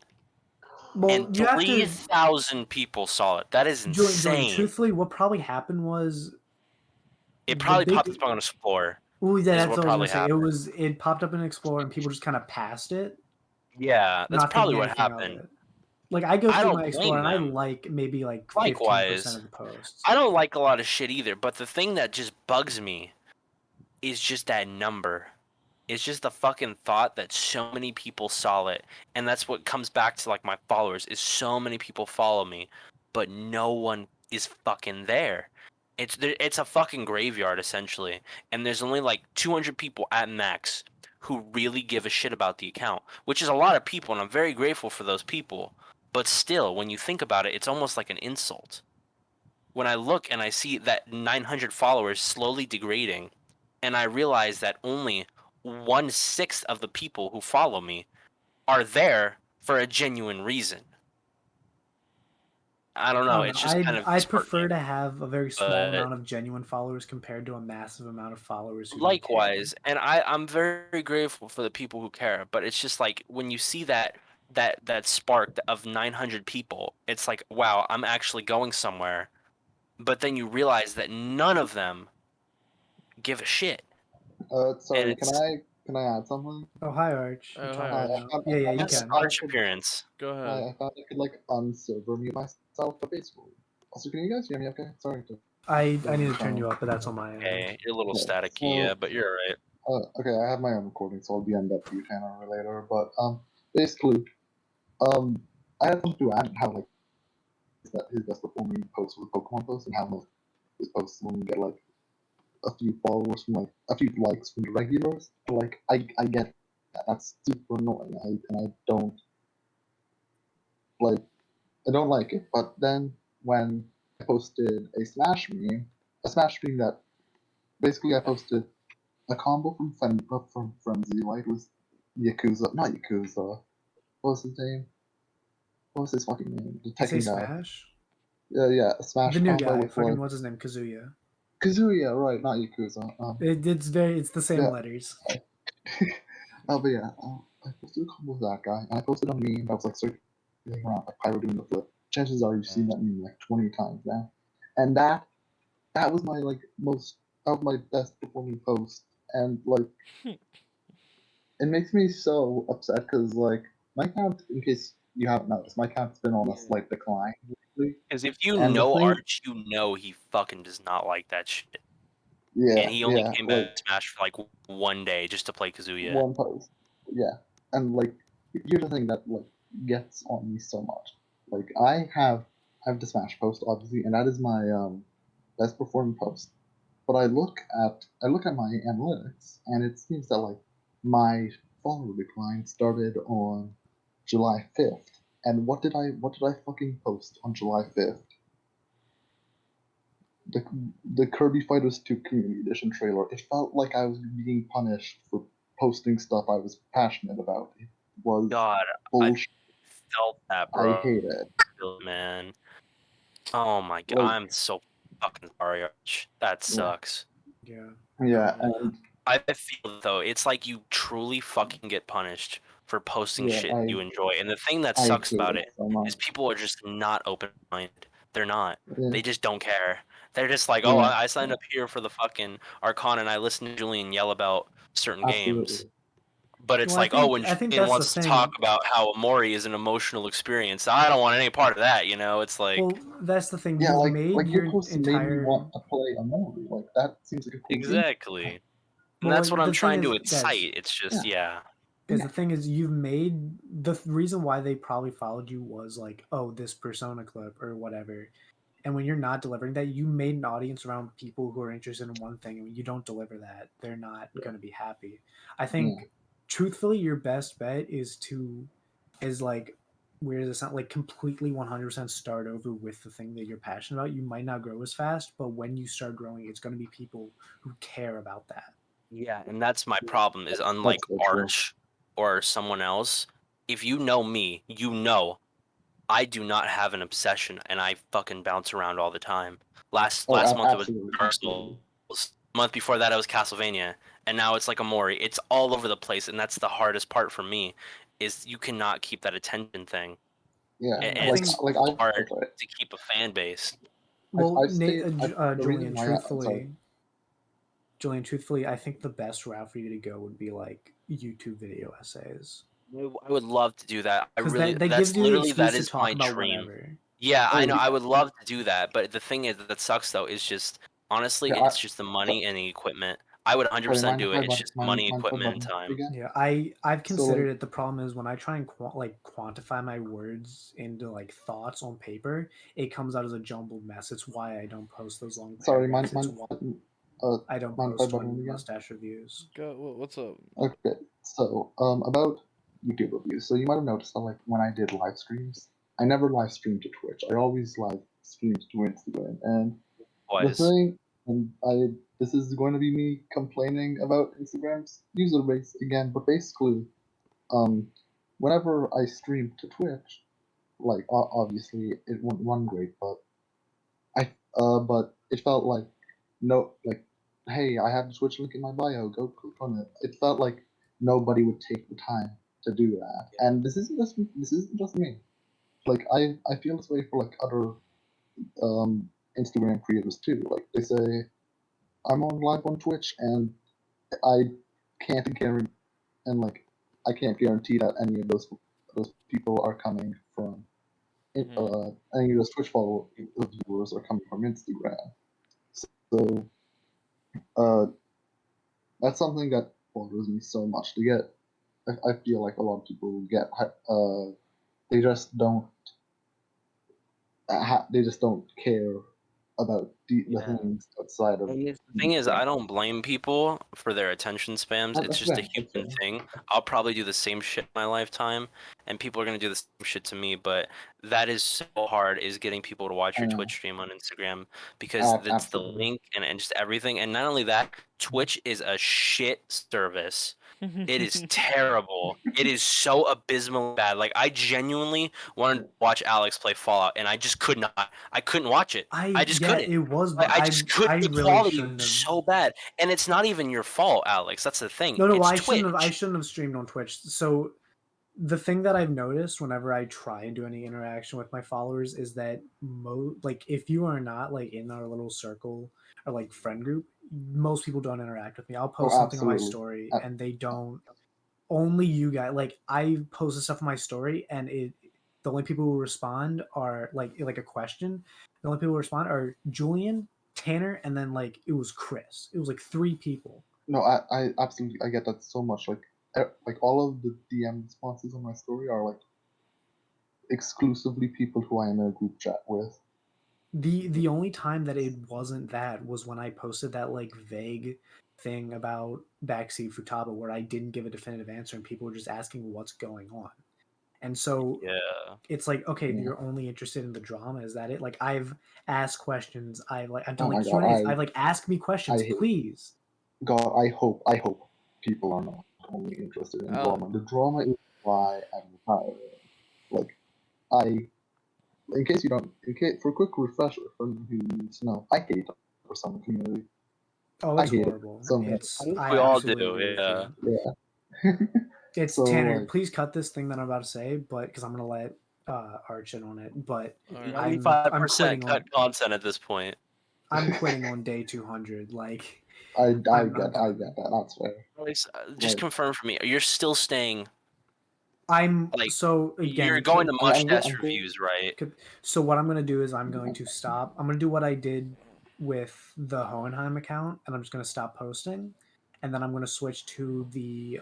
Well, and you have to 3,000 people saw it. That is join. insane. Truthfully, what probably happened was It the probably big. popped up on Explorer. Oh, yeah, is that's what what I was probably gonna say. It popped up in Explorer and people just kind of passed it, Yeah, that's not probably thinking what anything of happened. it. Like I go I through don't my Explorer blame and I them. like maybe like 15% Likewise. of the posts. I don't like a lot of shit either, but the thing that just bugs me is just that number. It's just the fucking thought that so many people saw it, and that's what comes back to like my followers is so many people follow me, but no one is fucking there. It's a fucking graveyard essentially, and there's only like 200 people at max who really give a shit about the account, which is a lot of people, and I'm very grateful for those people. But still, when you think about it, it's almost like an insult. When I look and I see that 900 followers slowly degrading, and I realize that only 1/6 of the people who follow me are there for a genuine reason. I don't I know. don't know. It's just kind of I'd prefer disheartening. to have a very small But amount of genuine followers compared to a massive amount of followers who don't care. likewise, and I'm very grateful for the people who care. But it's just like when you see that spark of 900 people, it's like, wow, I'm actually going somewhere. But then you realize that none of them give a shit. Sorry, it's- can I add something? Oh, hi Arch. Oh, You're hi, talking Arch. now. Yeah, you That's can. Arch appearance. Go I ahead. thought I could like unserver mute myself, but basically. Also, can you guys hear me? Okay, sorry. I need to turn you up, but that's on my end. Okay, you're a little Yeah, staticky, so- yeah, but you're right. Okay, I have my own recording, so I'll be on that view channel later. But basically, I have something to add how like that his best performing posts with Pokemon posts and how like his posts when you get like a few followers from like a few likes from the regulars. Like I get that. That's super annoying. I don't like it. But then when I posted a Smash meme that basically I posted a combo from Frenzy, right? It was not Yakuza. What was his name? What was his fucking name? The You say Tekken guy. Smash? Yeah, a Smash The new combo guy. with Fucking like what's his name? Kazuya. Kazuya, right? Not Yakuza. It's the same Yeah. letters. But yeah, I posted a combo with that guy, and I posted a meme that was like circulating around like Pyro doing the flip. Chances are you've seen that meme like 20 times now, and that was my like most of my best performing post, and like it makes me so upset because like my account, in case you haven't noticed, my account's been on a slight decline lately. Because if you And the know thing- Arch, you know he fucking does not like that shit. Yeah, And he only yeah, came like back to Smash for like one day just to play Kazuya. one post. Yeah, and like here's the thing that like gets on me so much. Like I have the Smash post obviously, and that is my best performing post. But I look at my analytics, and it seems that like my follower decline started on July 5th. And what did I fucking post on July 5th? The Kirby Fighters 2 Community Edition trailer. It felt like I was being punished for posting stuff I was passionate about. It was God, bullshit. I felt that, bro. I hate it. Man. Oh my god, Like- I'm so fucking sorry, Arch. That sucks. Yeah. Yeah, and I feel though, it's like you truly fucking get punished for posting Yeah, shit you enjoy. And the thing that I sucks hate about it it so much. is people are just not open minded. They're not. Yeah. They just don't care. They're just like, oh, Yeah. I signed up here for the fucking Arcana and I listened to Julian yell about certain games. Absolutely. But it's Well, like, oh, when I think Julian that's the wants to talk thing. about how Amori is an emotional experience, I don't want any part of that. It's like Well, that's the thing. Yeah, You've like made your your post made me entire. want to play a movie. Like that seems like a cool game. exactly, and Well, that's what like I'm the thing trying is, to guys. excite. It's Yeah. just yeah. Because the thing is, you've made reason why they probably followed you was like, oh, this Persona clip or whatever. And when you're not delivering that, you made an audience around people who are interested in one thing. And when you don't deliver that, they're not Yeah. going to be happy. I Yeah. think, truthfully, your best bet is like, where does it sound like completely 100% start over with the thing that you're passionate about? You might not grow as fast, but when you start growing, it's going to be people who care about that. Yeah, and that's my problem is unlike That's so true. Arch or someone else, if you know me, I do not have an obsession and I fucking bounce around all the time. Last Oh, month it was absolutely, Dark absolutely. Souls. Month before that it was Castlevania, and now it's like Amori. It's all over the place, and that's the hardest part for me is you cannot keep that attention thing. Yeah, And I it's think, hard okay. to keep a fan base. well, I've stayed. The reason Julian, why sorry. truthfully, I think the best route for you to go would be like YouTube video essays. I would love to do that. Because that That's gives you the literally excuse that to is talk my about dream. whatever. Yeah, I Oh know. yeah, I would love to do that, but the thing is that sucks though. Is just honestly, yeah. it's just the money and the equipment. I would Sorry, 100% mind do if it. I It's just mind, money, mind if I equipment, and button time. again? Yeah, I've So considered it. The problem is when I try and quantify my words into like thoughts on paper, it comes out as a jumbled mess. It's why I don't post those long sorry, paragraphs. It's mind why uh I don't mind if I post button on again? Mustache Reviews. What's up? Okay, so about YouTube reviews. So you might have noticed that like when I did live streams, I never live streamed to Twitch. I always live streamed to Instagram. And the Wise. thing, and this is going to be me complaining about Instagram's user base again, but basically, um, whenever I streamed to Twitch, like obviously it wouldn't run great, but it felt like no, like, hey, I have the Twitch link in my bio. Go click on it. It felt like nobody would take the time to do that. And this isn't just me. Like I feel this way for like other Instagram creators too. Like they say, I'm on live on Twitch, and I can't guarantee, and like I can't guarantee that any of those people are coming from any of those Twitch viewers are coming from Instagram. So uh, that's something that bothers me so much. To get, I feel like a lot of people get, they just don't, they just don't care about the Yeah. things outside of. The thing is, I don't blame people for their attention spams. It's That's just a fair. That's human fair. thing. I'll probably do the same shit in my lifetime, and people are gonna do the same shit to me. But that is so hard, is getting people to watch I your know. Twitch stream on Instagram because it's the Absolutely. link and just everything. And not only that, Twitch is a shit service. It is terrible. It is so abysmally bad. Like I genuinely wanted to watch Alex play Fallout, and I just could not. I couldn't watch it. I just couldn't. It was, Like, but I just couldn't. I The really quality shouldn't was have. so bad, and it's not even your fault, Alex. That's the thing. No, It's I Twitch. shouldn't have streamed on Twitch. So the thing that I've noticed whenever I try and do any interaction with my followers is that like if you are not like in our little circle or like friend group, most people don't interact with me. I'll post Oh, something on my absolutely. story and they don't. Only you guys, like I post stuff on my story and the only people who respond are like a question. The only people who respond are Julian, Tanner, and then like it was Chris. It was like 3 people. No, I absolutely I get that so much. Like all of the DM responses on my story are like exclusively people who I am in a group chat with. The only time that it wasn't that was when I posted that like vague thing about backseat Futaba where I didn't give a definitive answer and people were just asking what's going on. And so Yeah. it's like, okay, Yeah. you're only interested in the drama. Is that it? Like I've asked questions. I've done Oh my like god, Q&As. I've like ask me questions, I hate please. God. I hope people are not only interested in drama. The drama is why I'm retiring. Like I, for a quick refresher for anyone who needs to know, I hate the summer community. Oh, I it's hate horrible. it so much. It's I think I we all absolutely do. agree with Yeah. you. Yeah. It's So, Tanner. like, Please cut this thing that I'm about to say, but because I'm gonna let Arch in on it. But Alright. I'm 95% quitting cut on. content at this point. I'm quitting on day 200. Like, I I'm get done. that. That's fair. Alex, just Like- confirm for me. You're still staying. I'm Like, so again. You're going to I'm mustache going- reviews, right? So what I'm gonna do is I'm going to stop. I'm gonna do what I did with the Hohenheim account, and I'm just gonna stop posting, and then I'm gonna switch to the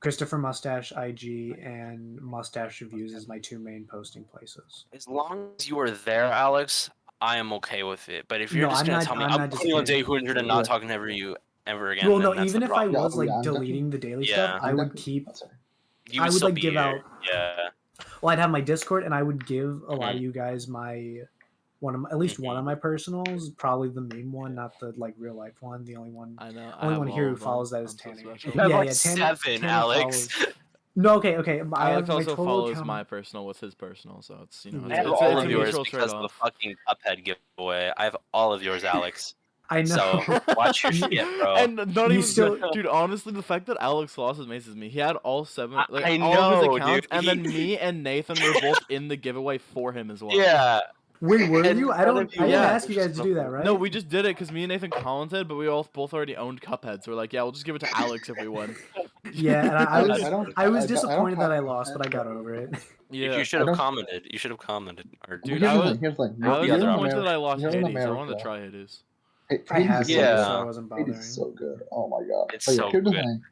Christopher Mustache IG and Mustache Reviews as my two main posting places. As long as you are there, Alex, I am okay with it. But if you're No, just I'm gonna not- tell me I'm I'm not quitting on day disappearing. 100 and not talking to you ever again, Well, then no, that's even the if I problem. was like I'm deleting the daily Yeah. stuff, I would definitely- keep. Sorry. You I would, still like, be give here. out- Yeah. Well, I'd have my Discord, and I would give a lot Mhm. of you guys my at least one of my personals, probably the meme one, not the like real life one. The only one, I know. I only have one here all who of them. follows that is I'm so Tanner. special. You have Yeah, like yeah, Tanner- 7, Tanner Alex. No, okay. I Alex have my also total follows account. my personal with his personal, so it's I I it's, have it's, all it's of a yours mutual because of the trade-off. fucking Cuphead giveaway. I have all of yours, Alex. I know. So watch your You- shit, bro. And not You even still- dude. Honestly, the fact that Alex lost amazes me. He had all 7, like I all of know, his accounts, dude. and then me and Nathan were both in the giveaway for him as well. Yeah. Wait, were And you? I none don't. of you I didn't were. ask you guys to do that, right? No, we just did it because me and Nathan commented, but we both already owned Cuphead, so we're like, yeah, we'll just give it to Alex if we win. Yeah, and I was don't- I was I don't disappointed that have I lost, but I got over it. Yeah, You should I have don't- commented. You should have commented. Or Dude, Here's I the was- thing. Here's the thing. I was the other disappointed option. that I lost Here in Hades. I wanted to America- try Hades. I had Hades is to, so Yeah. so I wasn't Hades bothering. is so good. Oh my god. It's But yeah, so here's the good. thing.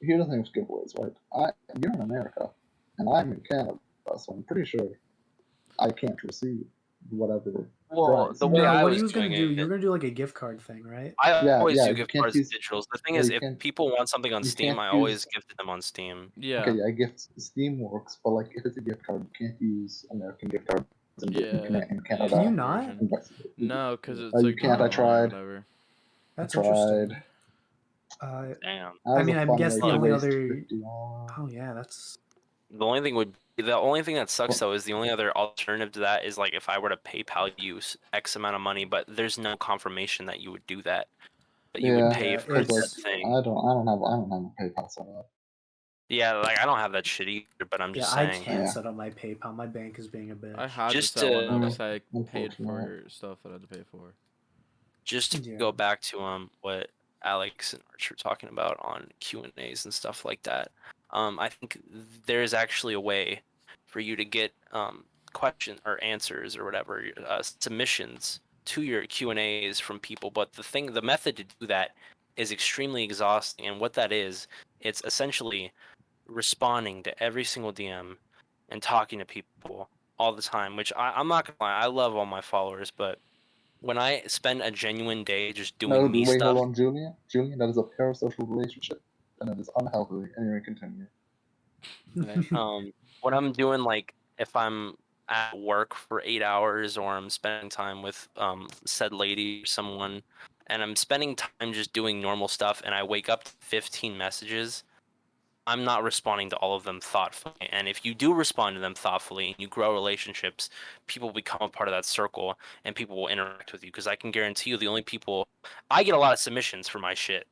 Here's the thing with giveaways, right? You're in America, and I'm in Canada, so I'm pretty sure I can't receive whatever. Well, prize. the way No, I what was he was gonna doing do, it, you were gonna do like a gift card thing, right? I Yeah, always yeah, do you gift can't cards and use- digitals. The thing yeah, is, you if can't- people want something on you Steam, can't I always use- gift it them on Steam. Yeah. Okay, yeah, Steam works, but like if it's a gift card, you can't use American gift cards in Yeah. Canada. Can you not? and Mexico. No, because it's You like can't, I online or tried. whatever. That's I tried. interesting. Damn. That was I mean, a I fun guess way the to only waste other. $50. Oh yeah, that's. The only thing that sucks though is the only other alternative to that is like if I were to PayPal you X amount of money, but there's no confirmation that you would do that. But you would Yeah, pay Yeah, for it's- that thing. I don't have a PayPal set up. Yeah, like I don't have that shit either, but I'm just Yeah, I saying. can't Yeah. set up my PayPal. My bank is being a bitch. I had Just to set one to- up because I paid Unfortunately. for stuff that I had to pay for. Just to Yeah. go back to what Alex and Arch were talking about on Q&As and stuff like that. I think there is actually a way for you to get question or answers or whatever submissions to your Q&As from people, but the method to do that is extremely exhausting, and what that is, it's essentially responding to every single DM and talking to people all the time, which I'm not gonna lie, I love all my followers, but when I spend a genuine day just doing No, me wait, stuff, hold on, Julian. Julian, that is a parasocial relationship, and it is unhealthy. Anyway, continue. when I'm doing like if I'm at work for 8 hours or I'm spending time with said lady or someone and I'm spending time just doing normal stuff and I wake up to 15 messages, I'm not responding to all of them thoughtfully. And if you do respond to them thoughtfully and you grow relationships, people become a part of that circle and people will interact with you, because I can guarantee you the only people I get a lot of submissions for my shit.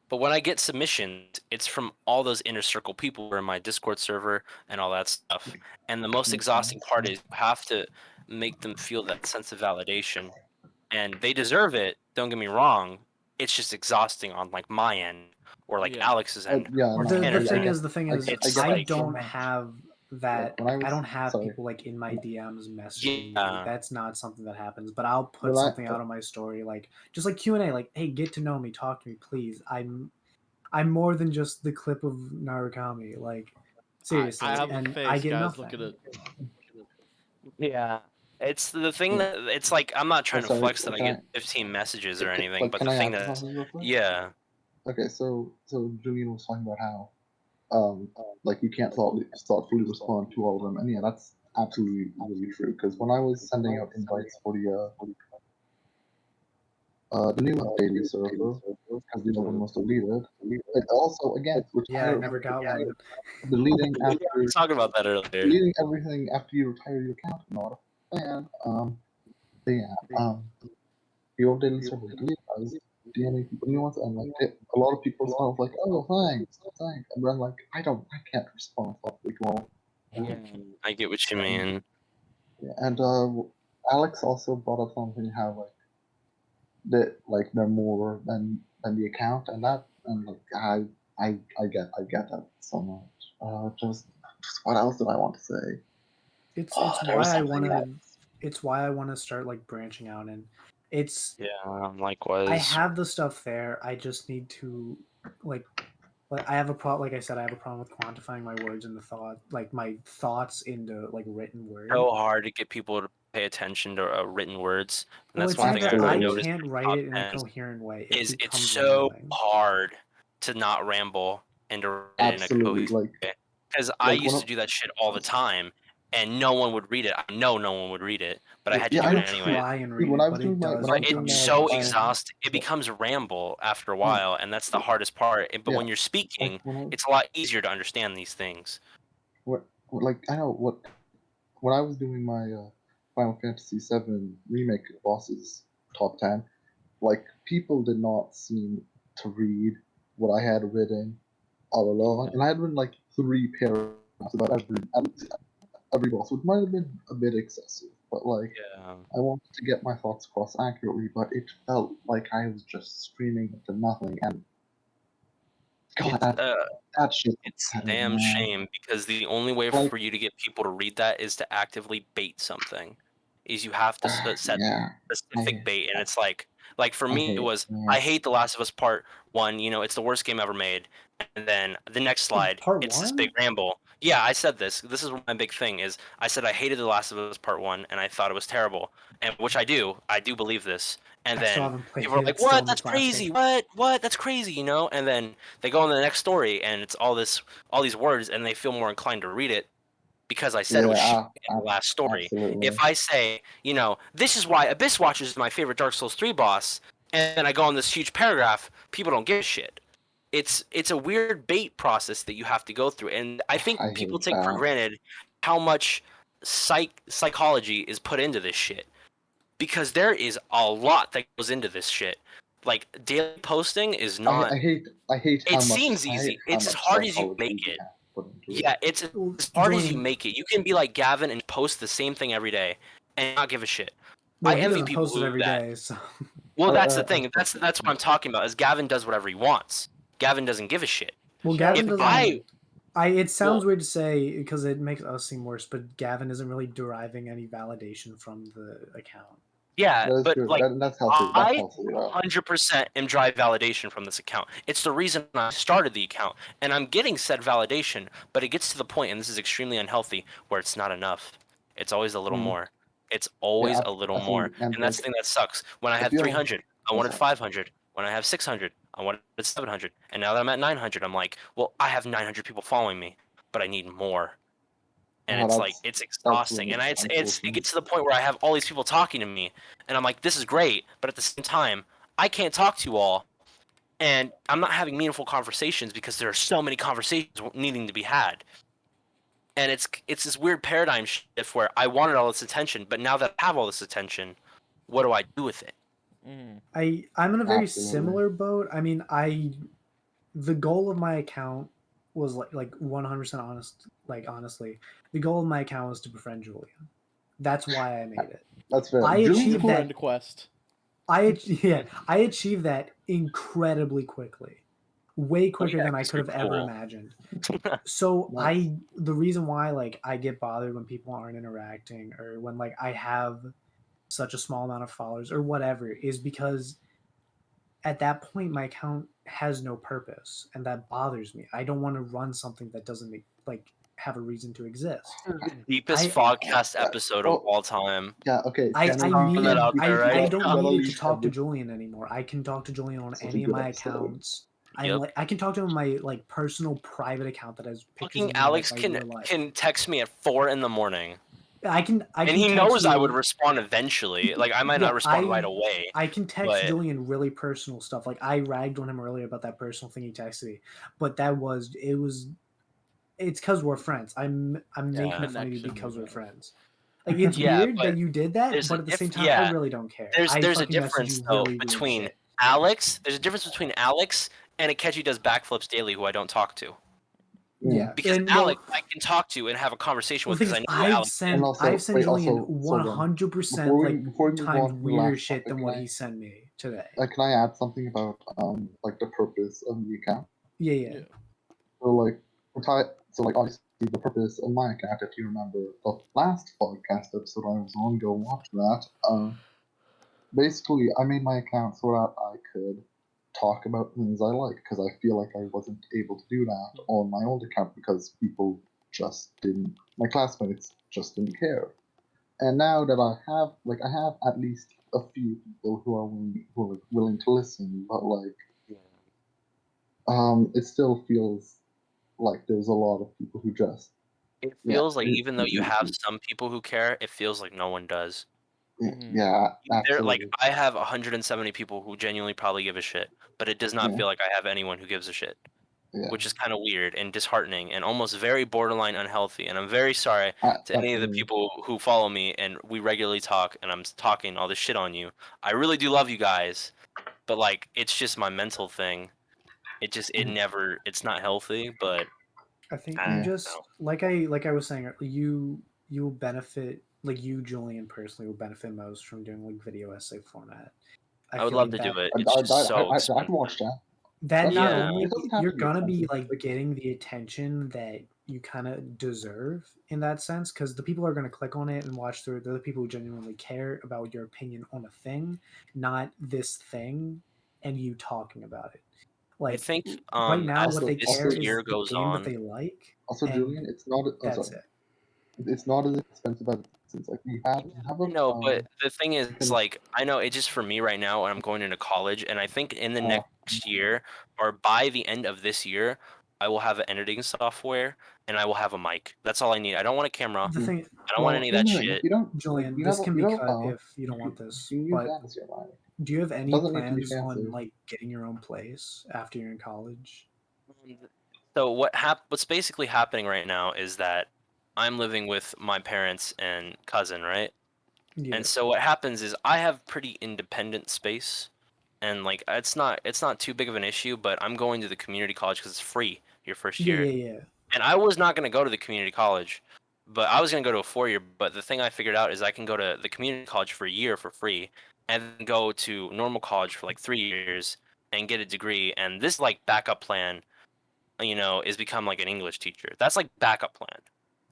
But when I get submissions, it's from all those inner circle people who are in my Discord server and all that stuff. And the most exhausting part is you have to make them feel that sense of validation. And they deserve it, don't get me wrong. It's just exhausting on like my end or like Yeah. Alex's end. Yeah, or no, The Tanner's thing end. is, It's I like- don't have that. When I was- I don't have sorry. people like in my DMs messaging Yeah. me. That's not something that happens. But I'll put Well, something out on my story, like just like Q&A, like, hey, get to know me, talk to me, please. I'm more than just the clip of Narukami. Like, seriously, I have and a face, I get guys. nothing. Look at it. Yeah. It's the thing that it's like I'm not trying to sorry, flex that I can get 15 messages or anything, Like, but can the I thing add that something real quick? yeah. Okay, so Julian was talking about how, like you can't thoughtfully respond to all of them, and yeah, that's absolutely true. Because when I was sending out invites for the new daily server, because the other one was deleted, it also again Yeah, I never got one. deleting We after were talking about that earlier. deleting everything after you retire your account. Not a fan. The old daily server was deleted. I was DMing people new ones, and like a lot of people was like, "Oh, thanks." And then like, I can't respond thoughtfully to all. I get what you mean. Yeah, and Alex also brought up something how they're more than the account, and I get that so much. Just what else did I want to say? It's There was why I something want to. else. It's why I want to start like branching out, and it's Yeah, I likewise. have the stuff there. I just need to like I have a problem. Like I said, I have a problem with quantifying my words into thought, like my thoughts into like written word. So hard to get people to pay attention to written words, and Well, that's it's one not thing that I I Absolutely. noticed can't in write top it in a 10s coherent way. It is it's becomes so rambling. hard to not ramble and to write it in a Absolutely. cohesive way. Because I Like used one to do that shit all the time, and no one would read it. I know no one would read it, but I had to yeah, do I I'll it know. anyway. try and See, read it, but it does when I But was it's doing become my so exhausting. final, exhausting. It becomes ramble after a yeah, while, and that's the hardest part. But yeah, when you're speaking, like when I it's a lot easier to understand these things. like I know what when I was doing my Final Fantasy VII remake bosses top 10, like people did not seem to read what I had written all along, and I had written like 3 paragraphs about every boss, which might have been a bit excessive, but like Yeah. I wanted to get my thoughts across accurately, but it felt like I was just screaming into nothing, and God, It's that shit's It's a repetitive, damn man. shame because the only way Like, for you to get people to read that is to actively bait something. Is you have to set yeah, specific I bait, and it's like for I me it hate, was yeah, I hate The Last of Us Part 1. You know, it's the worst game ever made, and then the next slide, Part it's this one? big ramble. Yeah, I said this. This is my big thing is I said I hated The Last of Us Part 1, and I thought it was terrible, and which I do. I do believe this. And I still then haven't played people are it. like, It's still "What? in the That's crazy. classic. What? That's crazy." You know, and then they go on to the next story, and it's all these words, and they feel more inclined to read it because I said it was shit yeah, in the last story. If absolutely. I say, this is why Abyss Watcher is my favorite Dark Souls 3 boss, and I go on this huge paragraph, people don't give a shit. It's a weird bait process that you have to go through, and I think I people hate take for that. granted how much psychology is put into this shit because there is a lot that goes into this shit. Like daily posting is not. I hate It seems I hate easy. how It's as much hard as you make psychology we it. have put into it. Yeah, it's Well, as hard as you Julian, make it. You can be like Gavin and post the same thing every day and not give a shit. well, I he envy doesn't people post who it do every that. day, so Well, that's the That's thing. That's what I'm talking about. Is Gavin does whatever he wants. Gavin doesn't give a shit. well, Shout out Gavin If to doesn't. Gavin. It well, sounds weird to say because it makes us seem worse, but Gavin isn't really deriving any validation from the account. yeah, that is but true. like That's healthy. That's I healthy though. 100% am drive validation from this account. It's the reason I started the account, and I'm getting said validation. But it gets to the point, and this is extremely unhealthy, where it's not enough. It's always a little Mm, more. It's yeah, always a little more, absolutely. And and that's like the thing that sucks. When I I had feel 300, I what's wanted that? 500. When I have 600, I wanted 700, and now that I'm at 900, I'm like, well, I have 900 people following me, but I need more, and Oh, it's like it's that's exhausting, really and it unfortunate. gets to the point where I have all these people talking to me, and I'm like, this is great, but at the same time, I can't talk to you all, and I'm not having meaningful conversations because there are so many conversations needing to be had, and it's this weird paradigm shift where I wanted all this attention, but now that I have all this attention, what do I do with it? Mm. I'm in a very Absolutely. similar boat. I mean, the goal of my account was like 100% honest. Like honestly, the goal of my account was to befriend Julian. That's why I made it. That's fair. I Julian's It's a achieved cool. that. friend quest. I achieved that incredibly quickly, way Well, quicker yeah, than I 'cause could you're have ever cool. imagined. So Nice. the reason why like I get bothered when people aren't interacting or when like I have such a small amount of followers or whatever is because at that point my account has no purpose and that bothers me. I don't want to run something that doesn't make like have a reason to exist. The deepest I Fogcast Yeah. episode of Well, all time. yeah. Okay. I, Just I Tanner, throwing that need out there I right don't now. well, at need it to least talk to every Julian anymore. I can talk to Julian on such a any of good my episode. accounts. I'm Yep. like I can talk to him on my like personal private account that has pictures Fucking of me in like Alex my can real life. can text me at 4 in the morning, I and can he text knows I would you. respond eventually. Like I might not Yeah, respond right away, I can text but Julian really personal stuff. Like I ragged on him earlier about that personal thing he texted me, but that was it's because we're friends. I'm making yeah, it funny Connection because you we're have. friends. Like it's yeah. weird But that you did that, there's a but at the same time, I really don't care. I there's a fucking message difference you though really weird between shit. Alex. There's a difference between Alex and Akechi does backflips daily, who I don't talk to. Yeah, Because and Alex, I can talk to and have a conversation well, with the thing because is, I know who Alex. And also, I've sent wait, Julian also, so then, 100% like before we move times on to the weirder last shit than topic, what he sent me today. can I add something about like the purpose of the account? Yeah. So like, obviously the purpose of my account, if you remember the last podcast episode I was on, go watch that. Basically, I made my account so that I could talk about things I like because I feel like I wasn't able to do that on my old account because people just didn't, my classmates just didn't care. And now that I have at least a few people who are willing to listen, but like, it still feels like there's a lot of people who just It feels like even though you have some people who care, it feels like no one does. Yeah, They're like absolutely. I have 170 people who genuinely probably give a shit, but it does not Yeah. feel like I have anyone who gives a shit, Yeah, which is kind of weird and disheartening and almost very borderline unhealthy. And I'm very sorry to any of the absolutely. people who follow me and we regularly talk and I'm talking all this shit on you. I really do love you guys, but like it's just my mental thing. It's not healthy, but I think I you don't Yeah. just know. like I was saying, you will benefit, like you Julian personally will benefit most from doing like video essay format. I I would feel love like to do that it. It's just so I expensive. can watch that. that That's not not, Yeah. only it doesn't have you're to be gonna be expensive. like getting the attention that you kind of deserve in that sense, because the people are going to click on it and watch through it. They're the people who genuinely care about your opinion on a thing, not this thing and you talking about it. I Like think right now, as what they this care year is the goes game that on, they like, Also, and Julian, it's not. Oh, that's sorry. it. It's not as expensive as it seems. Like you have a no, but the thing is, you can- like, I know it just for me right now, when I'm going into college, and I think in the uh, next year or by the end of this year, I will have an editing software and I will have a mic. That's all I need. I don't want a camera. The thing, I don't want any of that if shit. you don't like Julian, this can be you have a cut phone, if you don't want this, you can use but that as your mic. do you have It any doesn't need to be plans on fancy. like getting your own place after you're in college? So what's basically happening right now is that I'm living with my parents and cousin, right? Yeah. And so what happens is I have pretty independent space, and like it's not too big of an issue. But I'm going to the community college because it's free your first year, Yeah. and I was not going to go to the community college, but I was going to go to a 4 year. But the thing I figured out is I can go to the community college for a year for free, and then go to normal college for like 3 years and get a degree. And this like backup plan, is become like an English teacher. That's like backup plan.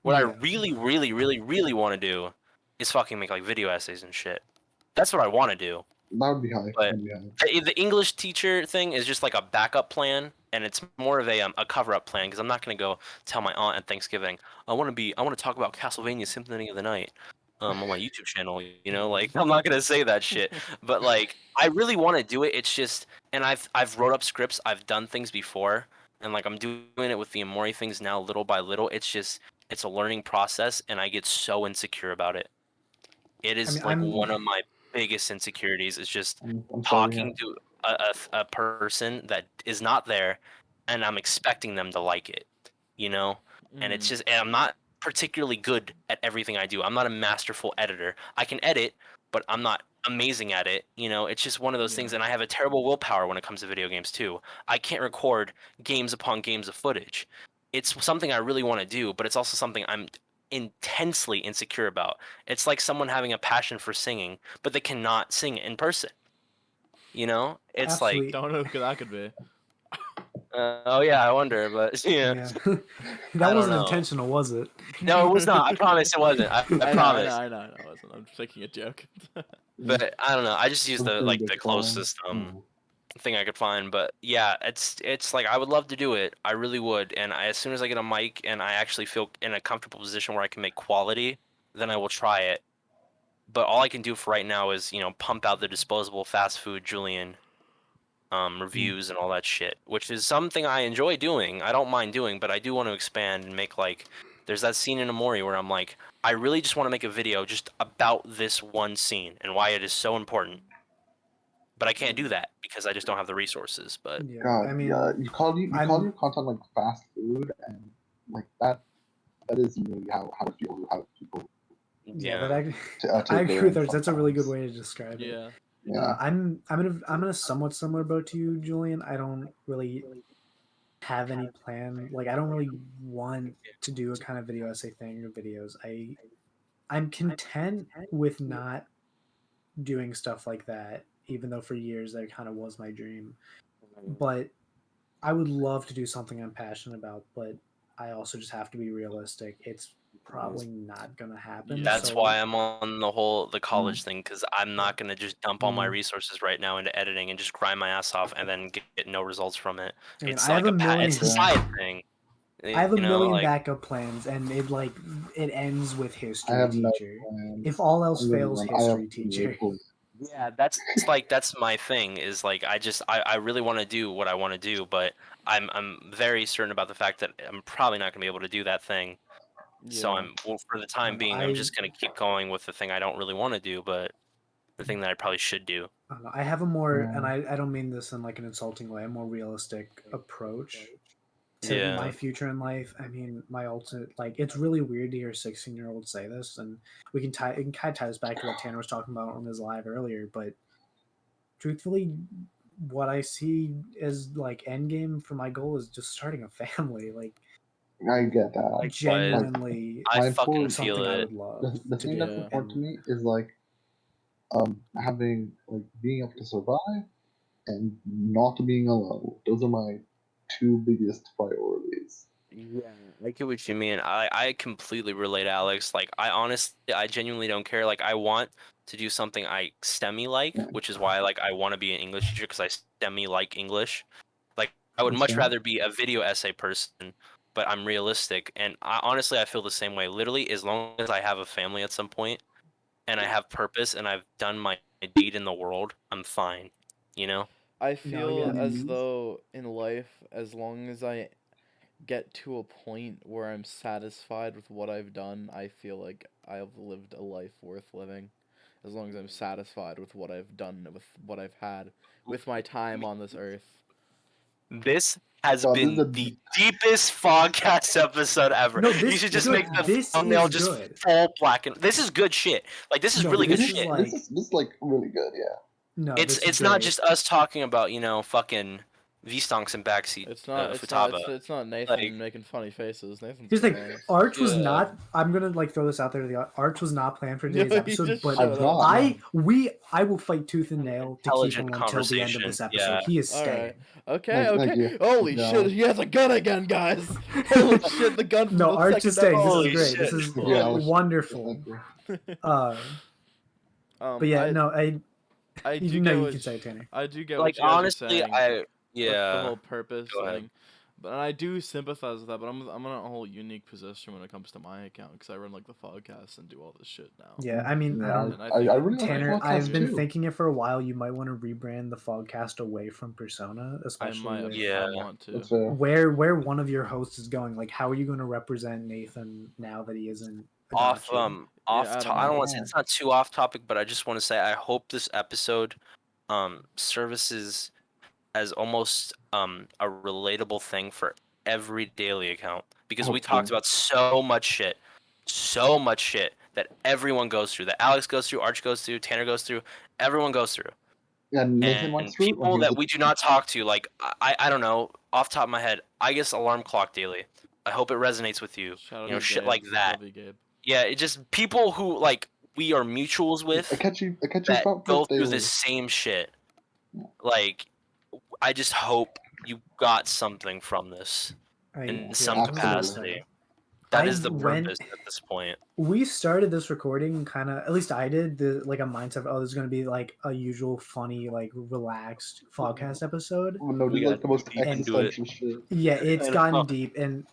What I Yeah. really, really, really, really want to do is fucking make like video essays and shit. That's what I want to do. That would be high. But That'd be high. the English teacher thing is just like a backup plan, and it's more of a cover up plan because I'm not gonna go tell my aunt at Thanksgiving I want to talk about Castlevania Symphony of the Night on my YouTube channel. Like I'm not gonna say that shit. But like I really want to do it. It's just, and I've wrote up scripts. I've done things before, and like I'm doing it with the Amori things now, little by little. It's a learning process, and I get so insecure about it. It I is mean, like one of my biggest insecurities is just I'm sorry. talking to a person that is not there, and I'm expecting them to like it, and it's just, and I'm not particularly good at everything I do. I'm not a masterful editor. I can edit, but I'm not amazing at it. It's just one of those things, and I have a terrible willpower when it comes to video games too. I can't record games upon games of footage. It's something I really want to do, but it's also something I'm intensely insecure about. It's like someone having a passion for singing, but they cannot sing in person. It's like, absolutely. Don't know who that could be. oh yeah, I wonder, but yeah, Yeah. I That don't wasn't know. intentional, was it? No, it was not. I promise it wasn't. I promise. I know, I wasn't. I'm just making a joke. But I don't know. I just used It's the pretty like good the fun. closest thing I could find. But yeah, it's like I would love to do it. I really would. And as soon as I get a mic and I actually feel in a comfortable position where I can make quality, then I will try it. But all I can do for right now is pump out the disposable fast food Julian reviews and all that shit, which is something I enjoy doing. I don't mind doing, but I do want to expand and make like there's that scene in Amori where I'm like, I really just want to make a video just about this one scene and why it is so important. But I can't do that because I just don't have the resources. But Yeah. God, I mean, yeah, you call I'm- your content like fast food, and like that is really how it feels. How people yeah, yeah, that I take agree their with own that. That's a really good sometimes. way to describe it. Yeah. Yeah. I'm in a somewhat similar boat to you, Julian. I don't really have any plan. Like, I don't really want to do a kind of video essay thing or videos. I'm content with not doing stuff like that, even though for years that kind of was my dream. But I would love to do something I'm passionate about, but I also just have to be realistic. It's probably not gonna happen. That's so, why I'm on the college thing, because I'm not gonna just dump all my Mm. resources right now into editing and just grind my ass off and then get no results from it. I mean, It's I have like a it's a million. side thing. I have a You know, million like backup plans, and it ends with I history have no teacher. plans. If all else I'm gonna fails, run. I have history teacher. no yeah, that's my thing is like I really want to do what I want to do, but I'm very certain about the fact that I'm probably not gonna be able to do that thing. So Yeah. for the time being, I'm I just gonna keep going with the thing I don't really want to do, but the thing that I probably should do. I don't know. I have a more, and Yeah. I don't mean this in like an insulting way, a more realistic approach to Yeah. my future in life. I mean, my ultimate, like, it's really weird to hear a 16-year-old say this, and it can kind of tie this back to what Tanner was talking about on his live earlier. But truthfully, what I see as like end game for my goal is just starting a family. Like, I get that. Like, genuinely, I my fucking important- feel something I it. would love the to thing that's do. important to And me is like having like being able to survive and not being alone. Those are my two biggest priorities. Yeah, I get what you mean. I completely relate, Alex. Like, I genuinely don't care. Like, I want to do something I STEMmy like, Yeah. which is why like I want to be an English teacher because I STEMmy like English. Like, I would much Understand? rather be a video essay person, but I'm realistic. And honestly, I feel the same way. Literally, as long as I have a family at some point and I have purpose and I've done my deed in the world, I'm fine. You know? I No, feel yeah. as though in life, as long as I get to a point where I'm satisfied with what I've done, I feel like I've lived a life worth living. As long as I'm satisfied with what I've done, with what I've had, with my time on this earth. This has God, this is been a- the deepest Fogcast episode ever. No, You this- should just dude, make the this thumbnail is just good. full black and this is good shit. Like this is No, really good this is shit. like- this is like really good. Yeah. no, It's this is not great. just us talking about, fucking V-stonks and backseat It's not. Futaba. It's not Nathan Like- making funny faces. Nathan's Here's the thing. hilarious. Arch was Yeah. not. I'm gonna like throw this out there. The Arch was not planned for No, today's he episode, just but showed up. I will fight tooth and nail to keep him Intelligent until the end of this conversation, episode. yeah. He is All staying. right. Okay. Thank Okay. you. Holy No. shit! He has a gun again, guys. Holy shit! The gun. From No, the Arch second is staying. This Holy is great. shit. This is Yeah, let's- wonderful. Thank you. But yeah, no, I do you get know you what can say it, Tanner. I do get Like what you guys honestly, are saying. With the yeah. whole purpose Go ahead. thing. But I do sympathize with that, but I'm in a whole unique position when it comes to my account because I run like the podcast and do all this shit now. Yeah, I mean, Yeah, And I I think- really like Tanner, podcasts I've been too. thinking it for a while. You might want to rebrand the Fogcast away from Persona, I especially might. with Yeah. I want to. That's fair. where one of your hosts is going. Like, how are you going to represent Nathan now that he isn't Off Adachi? I don't want to say know. it's not too off topic, but I just want to say I hope this episode services as almost a relatable thing for every daily account because we talked Hopefully. about so much shit that everyone goes through, that Alex goes through, Arch goes through, Tanner goes through, everyone goes through. Yeah, Nathan And went through. when people he was that a- we do not talk to, like I don't know, off the top of my head, I guess alarm clock daily. I hope it resonates with you. Shout out You know, to shit Gabe. like that. Love you, Gabe. Yeah, it just people who like we are mutuals with I catch you that front go first through daily. the same shit. Like, I just hope you got something from this in some absolutely. capacity. That is the went- purpose at this point. We started this recording kind of, at least I did, like a mindset of, oh, this is going to be like a usual funny, like relaxed Fogcast episode. Oh, no, We just like got the most deep into it. existential shit. Yeah, it's I know. gotten deep, and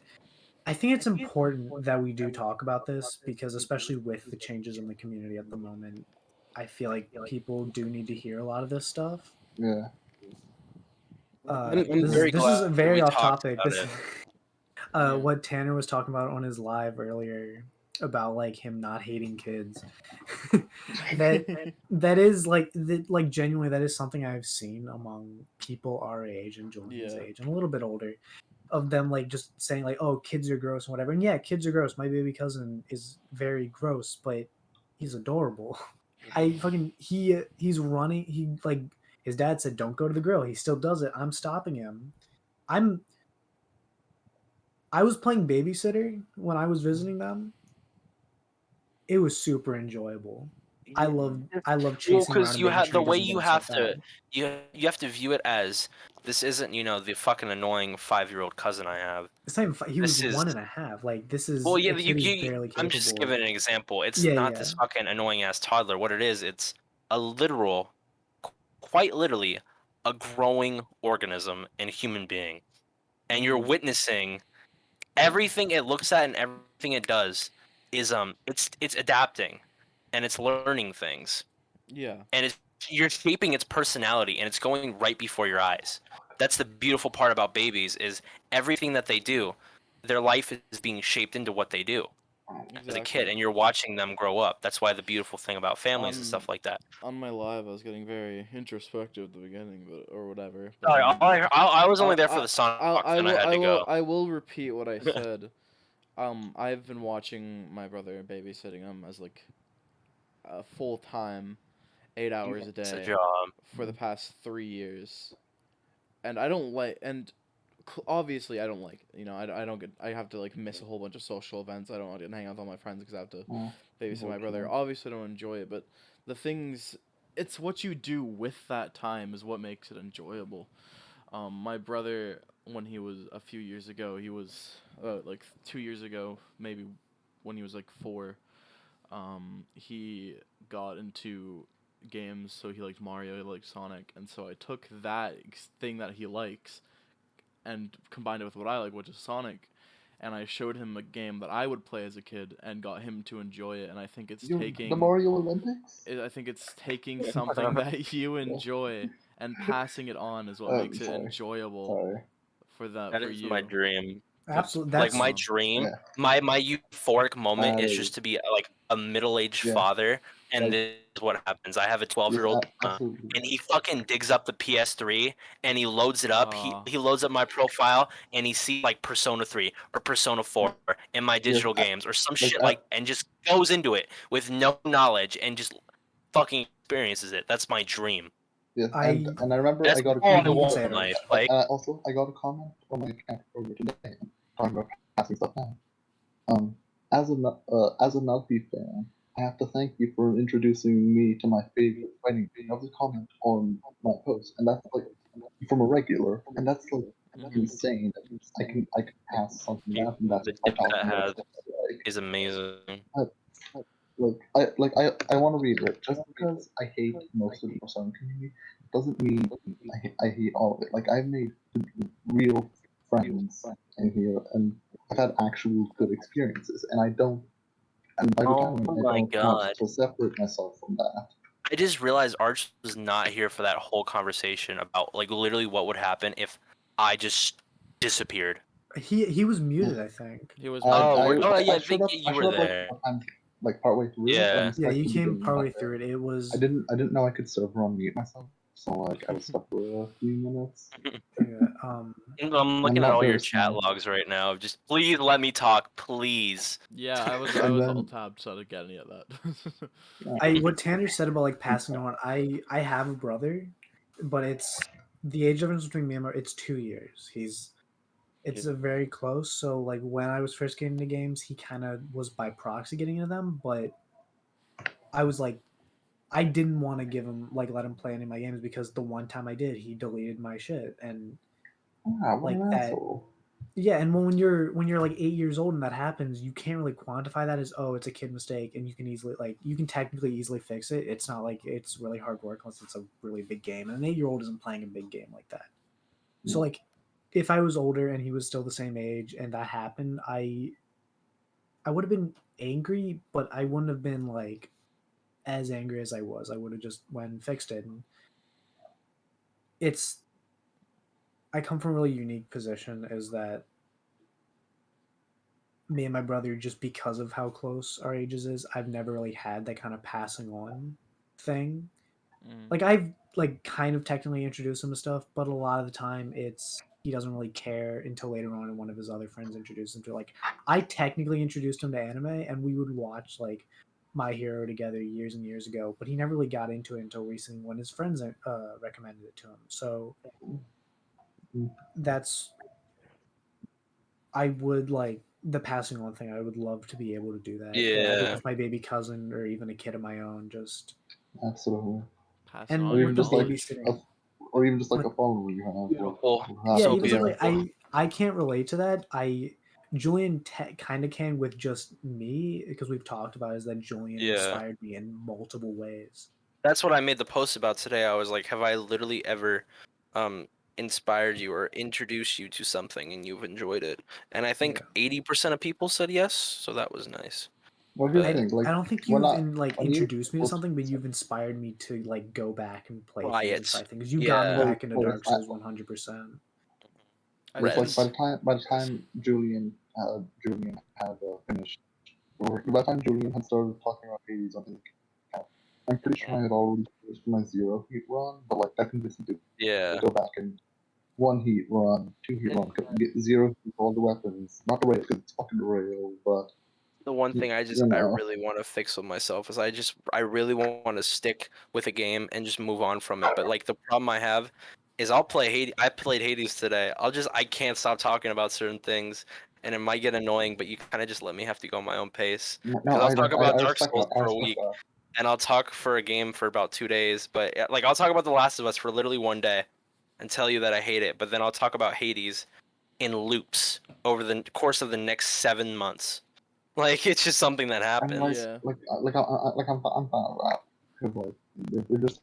I think it's important that we do talk about this because, especially with the changes in the community at the moment, I feel like people do need to hear a lot of this stuff. Yeah. I'm This very is glad that very we off talked topic. about This, Yeah. what Tanner was talking about on his live earlier about like him not hating kids. that is like genuinely that is something I've seen among people our age and Jordan's Yeah. age and a little bit older, of them like just saying like, oh, kids are gross and whatever. And yeah, kids are gross. My baby cousin is very gross, but he's adorable. I fucking he's running. He like his dad said, don't go to the grill. He still does it. I'm stopping him. I was playing babysitter when I was visiting them. It was super enjoyable. I love Well, chasing around because and you making have sure the he way doesn't get you himself have to bad. you have to view it as this isn't the fucking annoying 5-year-old cousin I have. It's not even he was This is 1.5. Like this well, is yeah. a kid who's barely I'm just capable of. giving an example. It's Yeah, not yeah. this fucking annoying ass toddler. What it is, it's a literal, quite literally, a growing organism and human being, and you're witnessing everything it looks at and everything it does is it's adapting, and it's learning things, Yeah. and you're shaping its personality, and it's going right before your eyes. That's the beautiful part about babies is everything that they do, their life is being shaped into what they do as a kid, Exactly. and you're watching them grow up. That's why the beautiful thing about families and On stuff like that. on my live, I was getting very introspective at the beginning, but or whatever. But Sorry, I was only there for I the Sonic I box, I and I will had I to will go. I will repeat what I said. I've been watching my brother babysitting him as like a full time, 8 hours a It's a day job. for the past 3 years, and I don't like and obviously I don't like I don't get I have to like miss a whole bunch of social events. I don't want to hang out with all my friends because I have to babysit my brother. Obviously, I don't enjoy it, but the things it's what you do with that time is what makes it enjoyable. My brother, when he was a few years ago, he was like 2 years ago, maybe when he was like 4. He got into games, so he liked Mario, he liked Sonic, and so I took that thing that he likes and combined it with what I like, which is Sonic, and I showed him a game that I would play as a kid and got him to enjoy it. And I think it's The Mario Olympics? I think it's taking something that you enjoy and passing it on is what makes it Sorry. enjoyable Sorry. for that That for is my you. dream. Absolutely. Like That's my dream, Yeah. my euphoric moment is I just to be like a middle-aged Yeah. father, and Like- this is what happens. I have a 12-year-old absolutely. and he fucking digs up the PS3 and he loads it up. He loads up my profile and he sees like Persona 3 or Persona 4 in my digital games or some shit and just goes into it with no knowledge and just fucking experiences it. That's my dream. Yeah, I and I remember That's I got a all I comment. want say in it, life. Rich. Like, I got a comment on my account earlier today talking about passing stuff down. As a Nazi fan, I have to thank you for introducing me to my favorite fighting game. That was a comment on my post, and that's like from a regular, and that's like insane. That I can pass something down from that the to tip that 5,000 has words. is amazing. I want to read it. Just because I hate most of the Persona community doesn't mean I hate all of it. Like I've made real friends in here, and I've had actual good experiences, and I don't. And by the Oh time I my don't want god. to separate myself from that. I just realized Arch was not here for that whole conversation about like literally what would happen if I just disappeared. he was muted, I think. He was Yeah, I showed think up. you I were showed up there. like partway through. Yeah. And Yeah, you started came getting partway back through it. It was I didn't know I could server unmute myself, so like I was stuck for a few minutes. yeah, I'm looking at not all your very chat smart. logs right now. Just please let me talk, please. Yeah, I was And all then tabbed, so I didn't get any of that. what Tanner said about like passing on. I have a brother, but it's the age difference between me and my it's 2 years. It's a very close. So like when I was first getting into games, he kind of was by proxy getting into them, but I was like I didn't want to give him like let him play any of my games because the one time I did, he deleted my shit and what like an that. asshole. Yeah, and when you're like 8 years old and that happens, you can't really quantify that as it's a kid mistake, and you can easily you can technically easily fix it. It's not like it's really hard work unless it's a really big game, and an 8-year-old isn't playing a big game like that. So like, if I was older and he was still the same age and that happened, I would have been angry, but I wouldn't have been like as angry as I was. I would have just went and fixed it. And it's I come from a really unique position is that me and my brother, just because of how close our ages is, I've never really had that kind of passing on thing. Like I've like kind of technically introduced him to stuff, but a lot of the time it's he doesn't really care until later on and one of his other friends introduced him to like I technically introduced him to anime and we would watch like My Hero together years and years ago, but he never really got into it until recently when his friends recommended it to him. So that's I would like the passing on thing. I would love to be able to do that. Yeah. With my baby cousin or even a kid of my own. Just Absolutely. Pass And on Or with even the just like knowledge. babysitting. or even just like With- a follower you have. Beautiful. Like, Yeah, So even so, like beautiful. I can't relate to that. Julian kind of can with just me because we've talked about is that Julian Yeah. inspired me in multiple ways. That's what I made the post about today. I was like, have I literally ever inspired you or introduced you to something and you've enjoyed it? And I think 80% of people said yes, so that was nice. what do you But think? Like I don't think when you've I when you introduced me to was something, but you've inspired me to like go back and play try things and it. try things. You got me Yeah. back into well, Dark Souls 100%. I it's like think Reds. by the time Julian had finished, or by the time Julian had started talking about Hades on his account, I'm pretty sure I had already finished my zero heat run, but like I think this is to Yeah. go back and one heat run, two heat run, get zero heat for all the weapons, not the rail because it's fucking the rail, but The one you thing I know, really want to fix with myself is I really want to stick with a game and just move on from it. But like the problem I have is I'll play Hades. I played Hades today. I can't stop talking about certain things, and it might get annoying. But you kind of just let me have to go my own pace. no, Because I'll talk about I Dark respect Souls that. I for a respect week, that. and I'll talk for a game for about 2 days. But like I'll talk about The Last of Us for literally one day, and tell you that I hate it. But then I'll talk about Hades in loops over the course of the next 7 months. Like it's just something that And happens. yeah. I'm fine with that because like if there's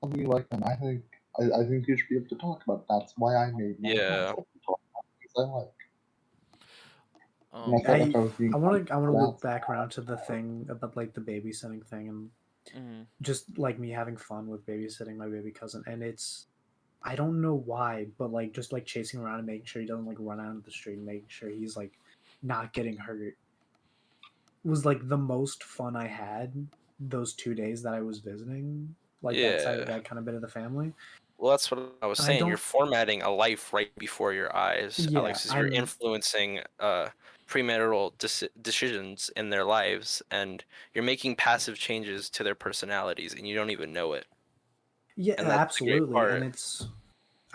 something you like, then I think you should be able to talk about it. That's why I made my account Yeah. so I can talk about things I like. And I Um. felt like I was being I want to loop that's back around to the thing about like the babysitting thing and mhm. just like me having fun with babysitting my baby cousin. And it's I don't know why, but like just like chasing around and making sure he doesn't like run out of the street and making sure he's like not getting hurt was like the most fun I had those 2 days that I was visiting like Yeah. that kind of bit of the family. Well, that's what I was And I saying. You're don't formatting a life right before your eyes, yeah, Alex, because you're I'm influencing premarital decisions in their lives, and you're making passive changes to their personalities, and you don't even know it. yeah, And that's the great absolutely. And part. it's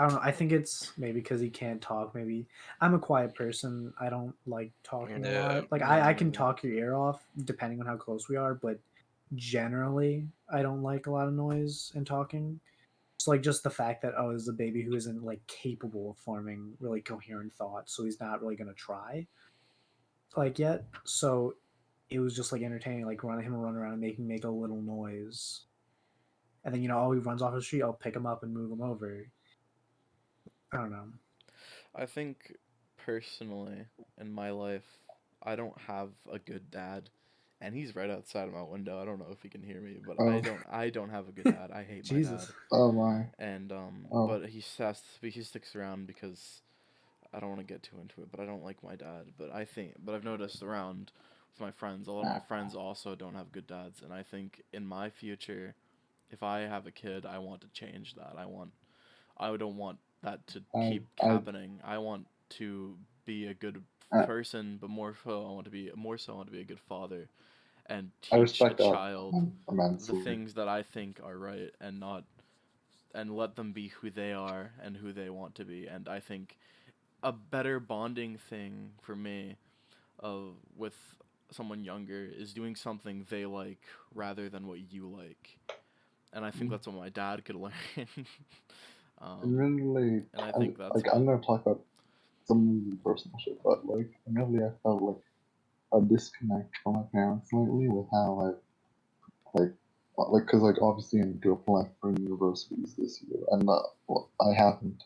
I don't know. I think it's maybe because he can't talk. Maybe I'm a quiet person. I don't like talking a Yeah. lot. Like Yeah, I me can neither. talk your ear off depending on how close we are, but generally I don't like a lot of noise and talking. It's like just the fact that oh, this is a baby who isn't like capable of forming really coherent thoughts, so he's not really gonna try like yet. So it was just like entertaining, like running him run around and make a little noise. And then oh he runs off the street, I'll pick him up and move him over. I don't know. I think personally in my life, I don't have a good dad, and he's right outside of my window. I don't know if he can hear me, but oh I don't have a good dad. I hate my dad, Jesus. oh my and oh but he sticks around because I don't want to get too into it, but I don't like my dad. But I've noticed around with my friends, a lot of my friends also don't have good dads, and I think in my future, if I have a kid, I want to change that. I don't want that to keep I happening. I want to be a good I, person, but I want to be a good father and I teach a respect that child the immensely. things that I think are right and not and let them be who they are and who they want to be. And I think a better bonding thing for me with someone younger is doing something they like rather than what you like. And I think that's what my dad could learn. Admittedly, And I think that's like what I'm gonna talk about some really personal shit, but like admittedly, I felt like a disconnect from my parents lately with how like because like obviously I'm to apply for universities this year, and well, I haven't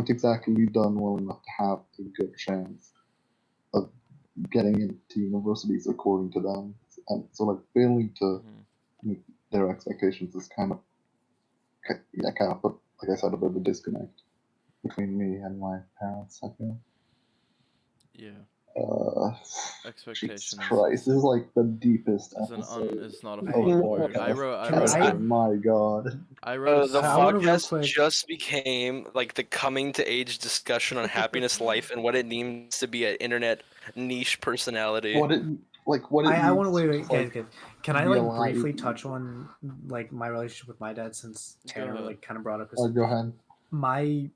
exactly done well enough to have a good chance of getting into universities according to them, and so like failing to hmm meet their expectations is kind of put, like I said, a bit of a disconnect between me and my parents. I feel. yeah. Uh, Jesus Expectations Christ, this is like the deepest is episode is not a of I fun the word. podcast. I can wrote I a My God. I wrote a The I want to real podcast quick. just became like the coming to age discussion on happiness, life, and what it means to be an internet niche personality. What it what it I want to means to wait, just guys, like guys. Can I be like alive. briefly touch on like my relationship with my dad since Go Tanner ahead. like kind of brought up his Go ahead. my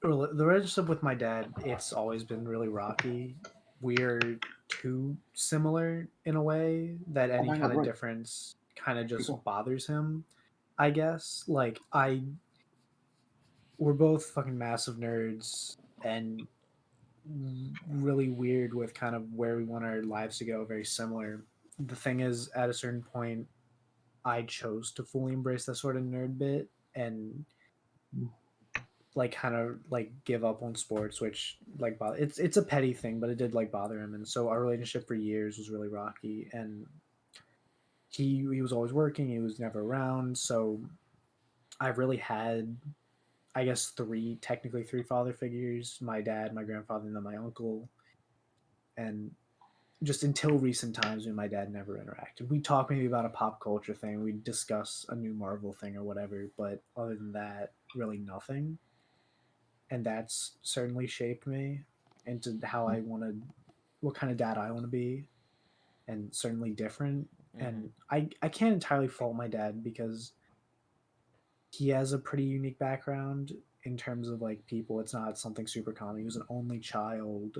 The relationship with my dad, it's always been really rocky. We're too similar in a way that Oh any my kind god, of right. difference kind of Keep going. just bothers him, I guess. Like we're both fucking massive nerds and really weird with kind of where we want our lives to go, very similar. The thing is, at a certain point, I chose to fully embrace that sort of nerd bit and like kind of like give up on sports, which like it's a petty thing, but it did like bother him, and so our relationship for years was really rocky. And he was always working, he was never around, so I really had, I guess, technically three father figures: my dad, my grandfather, and then my uncle. And just until recent times, me and my dad never interacted. We talk maybe about a pop culture thing, we discuss a new Marvel thing or whatever, but other than that, really nothing. And that's certainly shaped me into how I want to, what kind of dad I want to be, and certainly different. And I can't entirely fault my dad because he has a pretty unique background in terms of like people. It's not something super common. He was an only child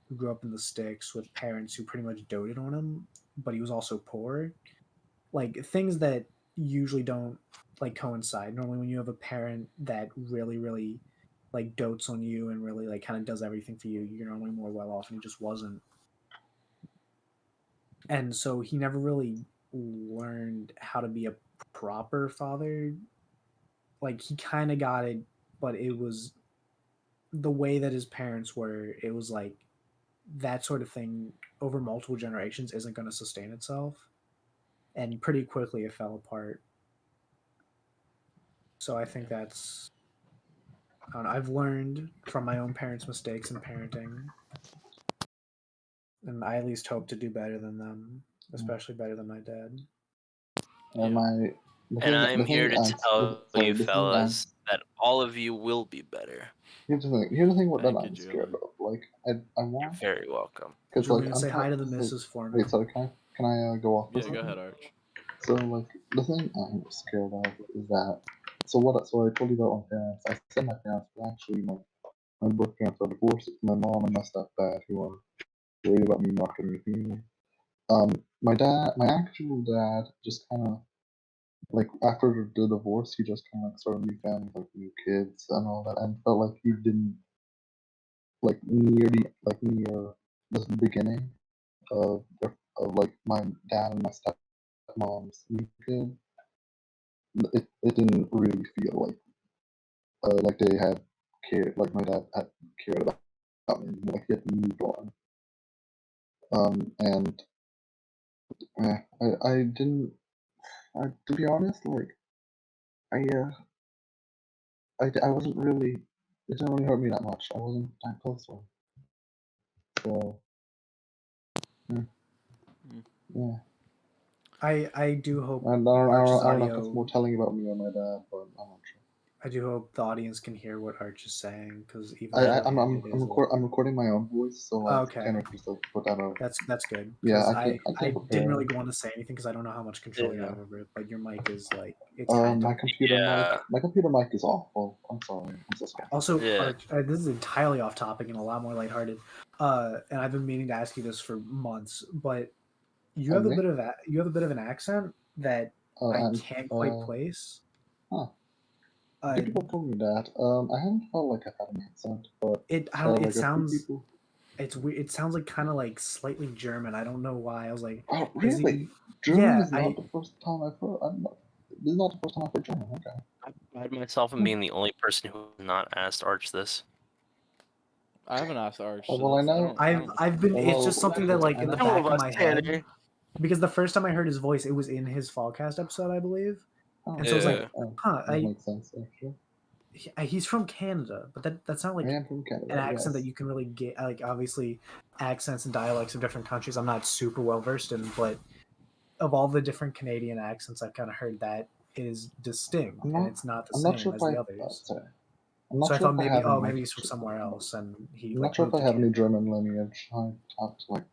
who grew up in the sticks with parents who pretty much doted on him, but he was also poor. Like things that usually don't like coincide. Normally when you have a parent that really like dotes on you and really like kind of does everything for you, you're normally more well off, and he just wasn't. And so he never really learned how to be a proper father. Like he kind of got it, but it was the way that his parents were. It was like that sort of thing over multiple generations isn't going to sustain itself, and pretty quickly it fell apart. So I think that's, I don't know, I've learned from my own parents' mistakes in parenting, and I at least hope to do better than them, especially better than my dad. And And I'm here to tell you, the thing fellas, that all of you will be better. here's the thing. Here's the thing. What Thank I'm you, scared Julian. of. Like, I You're want, very welcome. because like Julian, I'm say hi trying. to the Like, missus for me. wait, sorry. Can I go off? For a Yeah, go second? ahead, Arch. So like the thing I'm scared of is that. So I told you about my parents. I said my parents, but actually my birth parents are divorced. It's my mom and my stepdad who are worried about me marketing the community. My actual dad, just kind of like after the divorce, he just kind of like started a new family, like new kids and all that, and felt like he didn't like near the beginning of like my dad and my stepmom's new kid. It didn't really feel like they had cared, like my dad had cared about me, like he had moved on. And I didn't. To be honest, like I I wasn't really. It didn't really hurt me that much. I wasn't that close to him. So yeah. I do hope I Arch's don't know if that's more audio. telling about me or my dad, but I'm not sure. I do hope the audience can hear what Arch is saying, because even I, on I my end, it is a little. I'm recording my own voice, so like Okay, kind of just like put that out. that's good, Yeah, because I I can't didn't prepare. really go on to say anything because I don't know how much control you Yeah. have over it, but your mic is like it's kind of My talking. computer mic is awful. I'm sorry. I'm so sorry. Also, Yeah. Arch, this is entirely off topic and a lot more lighthearted. And I've been meaning to ask you this for months, but you have a Okay. bit of you have a bit of an accent that I And can't quite place. huh. Uh, Few people told me that. I haven't felt like I've had an accent, but I don't. It like a few sounds. people. It's weird. It sounds like kind of like slightly German. I don't know why. I was like, Oh, is really? he? German Yeah, is not the first time I've heard. This is not the first time I've heard German. Okay. I pride myself in being the only person who has not asked Arch this. I haven't asked Arch Oh, well, I this. I know. don't. I don't. I've been. It's Well, just something that like in the I know. back of my head, because the first time I heard his voice, it was in his Fogcast episode, I believe, Oh, and so I was like, Yeah. huh, that makes sense actually. he's from Canada, but that's not I like am from Canada. an accent that Yes. you can really get. Like obviously, accents and dialects of different countries, I'm not super well versed in, but of all the different Canadian accents I've kind of heard, that is distinct, and it's not the I'm not same sure if as the others. sorry. I'm So not I sure thought if I maybe, have oh, any. maybe he's from somewhere else, and he I'm not like sure if moved I to have any Canada. German lineage. I have to like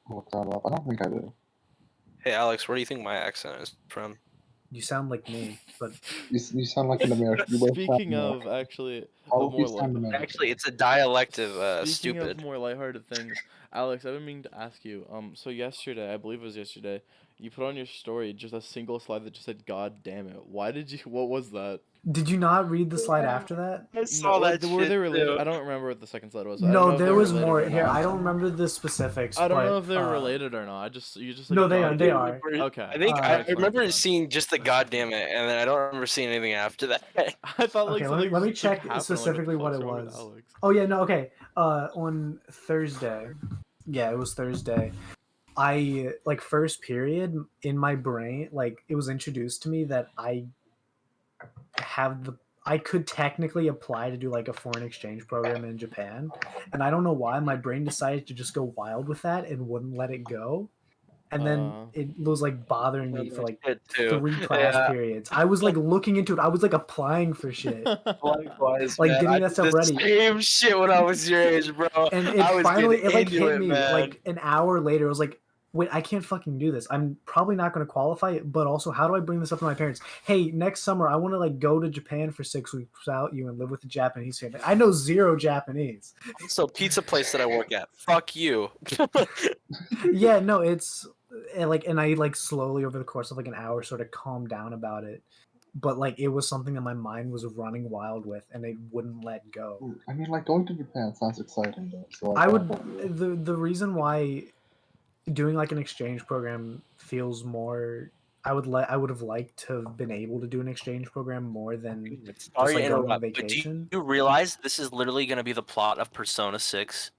look that up. I don't think I do. Hey, Alex, where do you think my accent is from? You sound like me, but You sound like an American. You both sound Speaking American. of, actually, How of would you more sound light. American? Actually, it's a dialect of Speaking of stupid. more lighthearted things, Alex, I've been meaning to ask you. So yesterday, I believe it was yesterday, you put on your story just a single slide that just said "God damn it." Why did you? What was that? did you not read the slide after that? I No, were they related? I don't remember what the second slide was. I don't No, know if there they're was related more. or Here, not. I don't remember the specifics. I don't but, know if they're related or not. You just said No, they are. God They damn are. it. Okay. I think Uh, I That explains remember it then. seeing just the goddamn it, and then I don't remember seeing anything after that. I thought like Okay, something let me should check happen. specifically Like, what what it the fuck's wrong with was. Alex? Oh yeah, no, okay. On Thursday, yeah, it was Thursday. I like first period in my brain, like it was introduced to me that I could technically apply to do like a foreign exchange program in Japan, and I don't know why my brain decided to just go wild with that and wouldn't let it go. And then it was like bothering me for like Shit, too. 3 class Yeah. periods. I was like looking into it. I was like applying for shit. Likewise, Like, man. getting I that did stuff the ready. same shit when I was your age, bro. And it I was finally getting it like into hit it, me man. like an hour later. I was like, wait, I can't fucking do this. I'm probably not going to qualify, but also how do I bring this up to my parents? Hey, next summer I want to like go to Japan for 6 weeks without you and live with the Japanese family. I know zero Japanese. So pizza place that I work at. Fuck you. Yeah, no, it's and I like slowly over the course of like an hour sort of calmed down about it. But like it was something that my mind was running wild with and it wouldn't let go. I mean, like going to Japan sounds exciting though. So like, I would don't the reason why doing like an exchange program feels more I would have liked to have been able to do an exchange program more than Sorry like, to going on interrupt, but do vacation. you realize this is literally going to be the plot of Persona 6?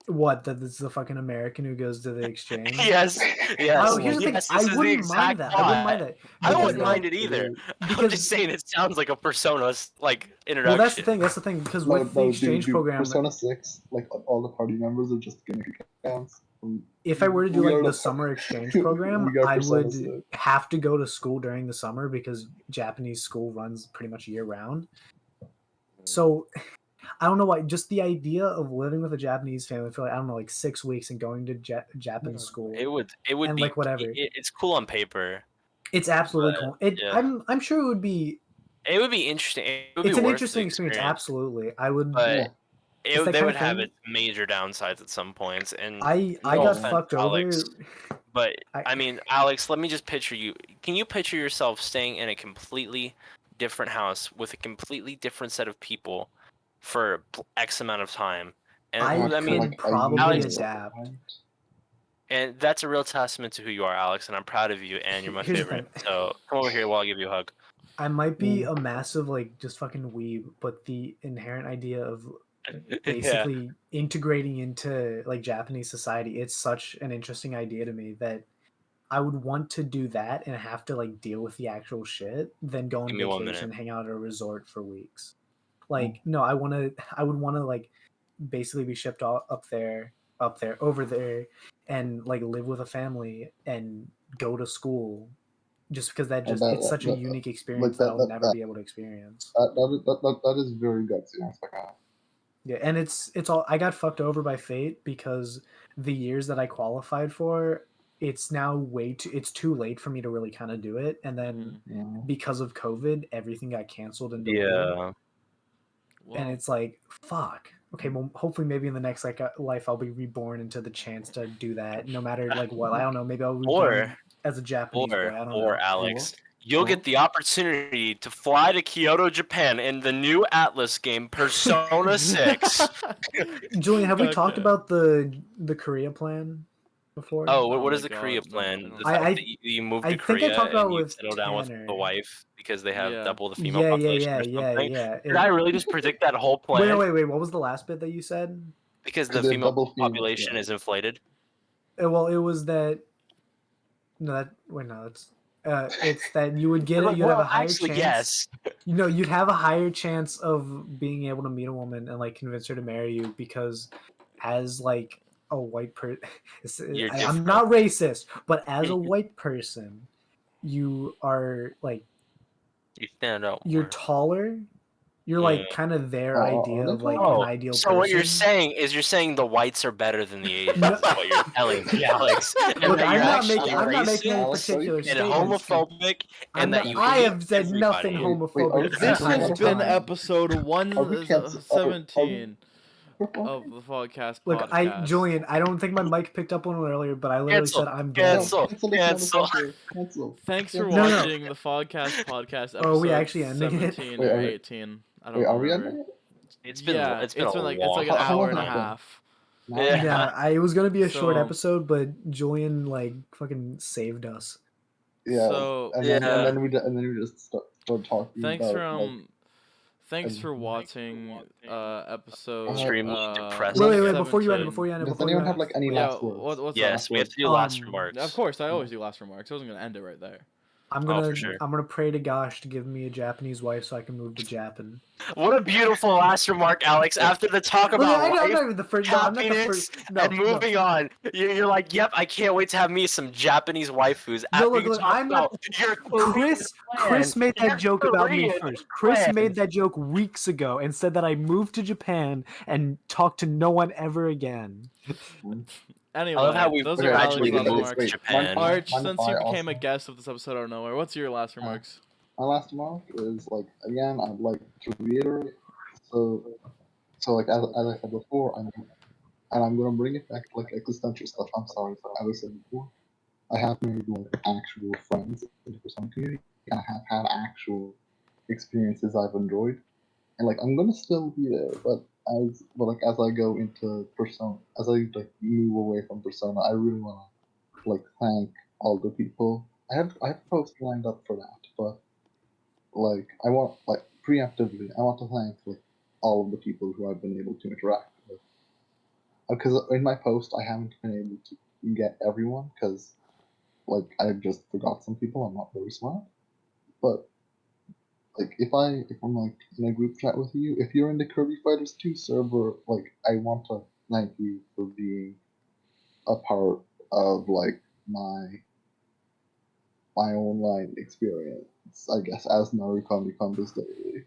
What, that it's the fucking American who goes to the exchange? Yes, yes. Oh, here's the thing. Yes, I this is the wouldn't exact mind that. I wouldn't mind that. I Because wouldn't mind that- it either. I'm because- just saying it sounds like a Persona like introduction. Well, that's the thing. That's the thing. Because with the exchange program, Persona 6, like all the party members are just gimmick accounts. if I were to do We are like the the- summer exchange program, We are I Persona would 6. have to go to school during the summer because Japanese school runs pretty much year round. So I don't know why. Just the idea of living with a Japanese family for like, I don't know, like 6 weeks and going to Japanese school. It would and, be like, whatever. It's cool on paper. It's absolutely cool. yeah. I'm sure it would be. It would be interesting. It would It's be an worth interesting the experience. Absolutely, I would. But Yeah. It's that they kind would of have thing- its major downsides at some points. And I no got offense, fucked Alex, over. But I- I mean, Alex, let me just picture you. Can you picture yourself staying in a completely different house with a completely different set of people for X amount of time? And I I mean, could probably Alex- adapt. and that's a real testament to who you are, Alex. And I'm proud of you. And you're my Here's the favorite. thing. So come over here while I give you a hug. I might be a massive like just fucking weeb, but the inherent idea of basically integrating into like Japanese society, it's such an interesting idea to me that I would want to do that and have to like deal with the actual shit than go on Give me 1 vacation, minute. hang out at a resort for weeks. Like, no, I would want to like basically be shipped up there, over there, and like live with a family and go to school, just because it's such a unique experience that I'll never be able to experience. That is very gutsy. Yeah, and it's all I got fucked over by fate because the years that I qualified for, it's now it's too late for me to really kind of do it, and then because of COVID, everything got canceled and delayed. Yeah. And it's like, fuck. Okay, well, hopefully, maybe in the next life, I'll be reborn into the chance to do that. No matter like what, I don't know. Maybe I'll be reborn as a Japanese boy. I don't know. Alex, you'll get the opportunity to fly to Kyoto, Japan, in the new Atlas game, Persona 6. Julian, have we talked about the Korea plan before? Oh, what Oh is my the Korea God, no, plan? I don't The know. fact that you moved to I think Korea I talked about and you with settle down with Tanner. the wife because they have Yeah. double the female population or something. Did I really just predict that whole plan? Wait. What was the last bit that you said? Because the 'Cause they're female double female, population yeah. is inflated. Well, it was that. No, that wait, no, it's that you would get it. You'd have a higher chance. Yes. You'd have a higher chance of being able to meet a woman and like convince her to marry you because, as like a white person, I'm not racist, but as a white person, you are like You stand out. you're more. taller, You're like kind of their idea of like an ideal so person. what you're saying is the whites are better than the Asians. No. Is what you're telling me, Alex. And Look, that I'm you're not actually making any racist particular and and statements. homophobic, and that you I hate have said nothing everybody. homophobic. This Are we has canceling been one? episode Are we cancel- 117 are of the Fogcast Look, Podcast. Julian, I don't think my mic picked up on it earlier, but I literally Cancel, said I'm gay. cancel. this motherfucker. Cancel. Thanks for No, no. watching the Fogcast Podcast episode Oh, are we actually ending it? 17 Wait, or are we- 18. I don't Wait, are we remember. ending it? It's been Yeah, it's been a like long. it's like an How hour long and a has it been? half. Yeah. It was gonna be a short So- episode, but Julian like fucking saved us. Yeah. So and then we just start talking thanks about for like, thanks for watching episode Extremely depressing. Wait, before you end it, 17. does anyone have like any Yeah, last words? what's the Yes, last we have word? to do last Um, remarks. Of course, I always do last remarks. I wasn't gonna end it right there. I'm Oh, gonna for sure. I'm gonna pray to Gosh to give me a Japanese wife so I can move to Japan. What a beautiful last remark, Alex. After the talk Look, about I'm life, not even the first. No, I'm not the happiness, first. No, and moving on, you're like, yep, I can't wait to have me some Japanese waifus. No, After look, you look, talk I'm not- about your Chris made that Your joke about me Korean first. Chris plan. made that joke weeks ago and said that I moved to Japan and talked to no one ever again. Anyway, I love how we've those are gradually Alex's last moved remarks. to Japan. Arch, Mind since if you I became a also- guest of this episode out of nowhere, what's your last remarks? My last remark is like again, I'd like to reiterate. So like as I said before, I'm gonna bring it back to like existential stuff. I'm sorry, but as I said before, I have made like actual friends in the Persona community, and I have had actual experiences I've enjoyed, and like I'm gonna still be there, but as I go into Persona, as I like move away from Persona, I really wanna like thank all the people. I have posts lined up for that, but like I want like preemptively, I want to thank like all of the people who I've been able to interact with. Because in my post, I haven't been able to get everyone because like I just forgot some people. I'm not very smart, but like if I'm like in a group chat with you, if you're in the Kirby Fighters 2 server, like I want to thank you for being a part of like my online experience, I guess, as Narukon becomes daily.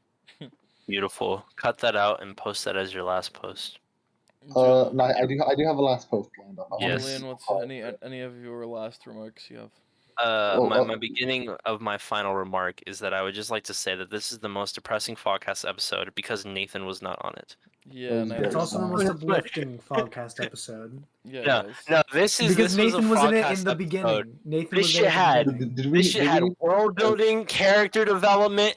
Beautiful. Cut that out and post that as your last post. No, I do have a last post lined up. Yes. Julian, what's any of your last remarks you have? My beginning of my final remark is that I would just like to say that this is the most depressing Fogcast episode because Nathan was not on it. Yeah, It's Nathan It's also the was- most uplifting Fogcast episode. Yeah, No, it is. no, this Because was Nathan a was in it Fogcast in the episode. beginning. Nathan This was shit there at the had- beginning. This shit had world building, character development,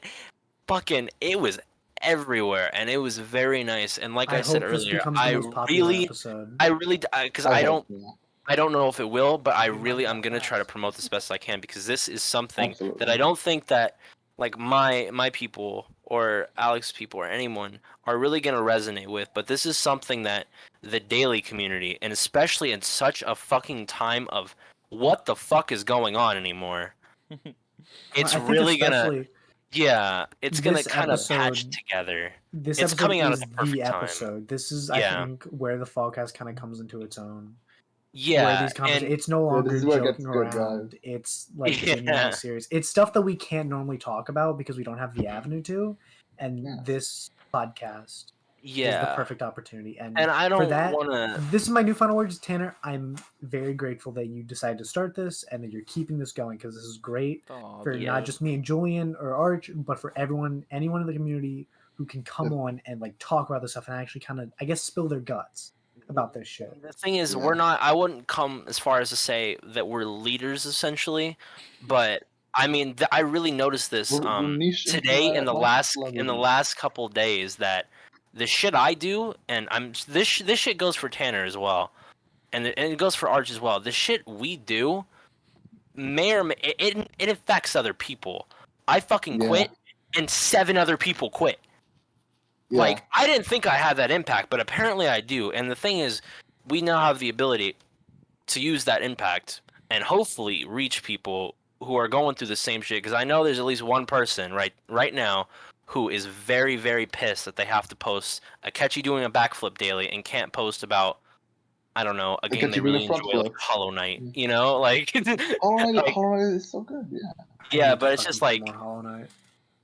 fucking, it was everywhere, and it was very nice. And like I, said hope this earlier, becomes the most popular episode. because I don't know if it will, but I'm gonna try to fast. promote this best I can because this is something Absolutely. that I don't think that like my people or Alex's people or anyone are really gonna resonate with. But this is something that the daily community, and especially in such a fucking time of what the fuck is going on anymore, it's I think really gonna especially it's gonna this kind of patch episode- together. This it's episode coming out at is the perfect time. episode. This is, Yeah. I think, where the Fogcast kind of comes into its own. Yeah, Where these conversations, it's no longer this is where it gets joking good, guys. around. It's like Yeah. genuinely serious. It's stuff that we can't normally talk about because we don't have the avenue to. And Yeah. this podcast is the yeah, perfect opportunity. And and I for don't that, want to. this is my new final words, Tanner. I'm very grateful that you decided to start this and that you're keeping this going because this is great Aw, for dude. not just me and Julian or Arch, but for anyone in the community who can come on and like talk about this stuff and actually kind of, I guess, spill their guts about this shit. The thing is, Yeah. I wouldn't come as far as to say that we're leaders essentially, but I mean, I really noticed this We're niche today into in the that last last couple days that the shit I do, and this shit goes for Tanner as well, and it goes for Arch as well. The shit we do it affects other people. I fucking Yeah. quit, and 7 other people quit. Yeah. Like, I didn't think I had that impact, but apparently I do. And the thing is, we now have the ability to use that impact and hopefully reach people who are going through the same shit. Because I know there's at least one person right now who is very, very pissed that they have to post Akechi doing a backflip daily and can't post about, I don't know, a game Akechi they doing a really front enjoy, like flip. Hollow Knight. You know, like, Hollow Knight, like, Hollow Knight is so good. Yeah. I yeah, need but to it's just fucking like, play more Hollow Knight.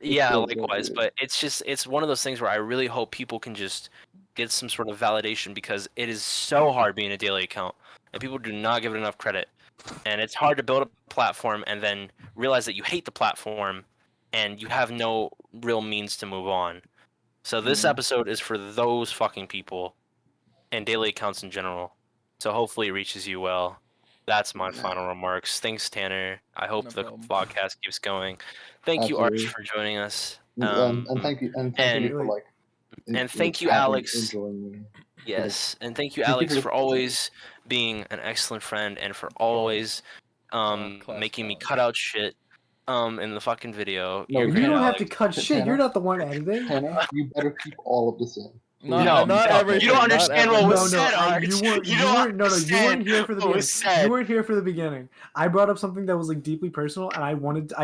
Yeah, really likewise. good. But it's one of those things where I really hope people can just get some sort of validation because it is so hard being a daily account, and people do not give it enough credit. And it's hard to build a platform and then realize that you hate the platform, and you have no real means to move on. So this Yeah. episode is for those fucking people, and daily accounts in general. So hopefully it reaches you well. That's my final remarks. Thanks, Tanner. I hope No the problem. podcast keeps going. Thank you, Absolutely. Arch, for joining us. And thank you, and thank you for like, and thank you, having Alex. enjoying me. Yes, and thank you, Thank you Alex, for for always being an excellent friend and for always making me Classic cut out shit in the fucking video. No, You're You great, don't have Alex. to cut shit. Tanner? You're not the one editing. Tanner, you better keep all of this in. Not, No, not no, everything. you don't not understand what everything. was said, Arch. You weren't. You You don't weren't. No, you understand weren't here for the what was beginning. said. You weren't here for the beginning. I brought up something that was like deeply personal, and I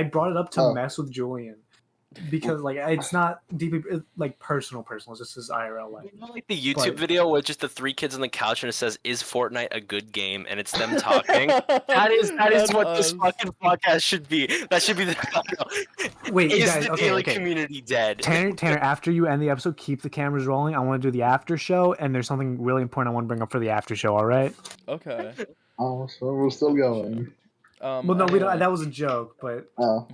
brought it up to Oh. mess with Julian because like it's not deeply like personal. It's just his IRL life. You know, like the YouTube But- video with just the three kids on the couch and it says, "Is Fortnite a good game?" and it's them talking. That is That's what this us. fucking podcast should be. That should be the. Wait, is guys, the okay, daily okay. community dead? Tanner, after you end the episode, keep the cameras rolling. I want to do the after show, and there's something really important I want to bring up for the after show. All right? Okay. Oh, so we're still going. Well, no, we don't. Anyway, That was a joke, but Oh,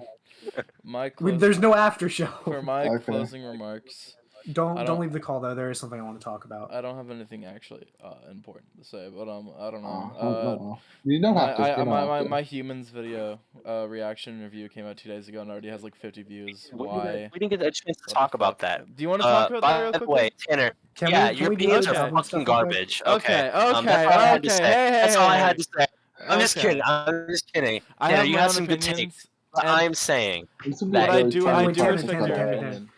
my closing, there's no after show. for my Okay. closing remarks. I Don't don't- leave the call though. There is something I want to talk about. I don't have anything actually important to say, but I don't know. no. You don't have to. You don't have to. My humans video reaction review came out 2 days ago and already has like 50 views. Why? We didn't get a chance to What talk the about fuck? that. Do you want to talk about that By real the quickly? way, Tanner, Can yeah, we your do opinions the are album stuff fucking real quick? garbage. Okay, That's all I okay, had to okay, say. hey, That's all I hey, had to say. I'm just Okay. kidding. I'm just kidding. I Tanner, have you my had own some good opinions, takes. But and- I'm saying This would be But But very I do funny Tanner, respect your Tanner. opinion.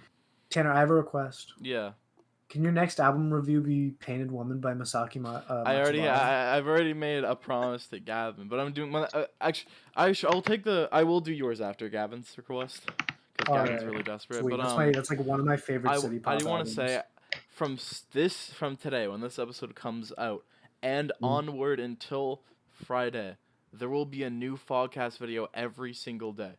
Tanner, I have a request. Yeah. Can your next album review be "Painted Woman" by Masaki Matsubara? I've already made a promise to Gavin, but I'm doing my actually I will do yours after Gavin's request because Gavin's Alright. really desperate. Sweet. But That's like one of my favorite city pop I do want albums. to say from today when this episode comes out and Mm. onward until Friday, there will be a new Fogcast video every single day.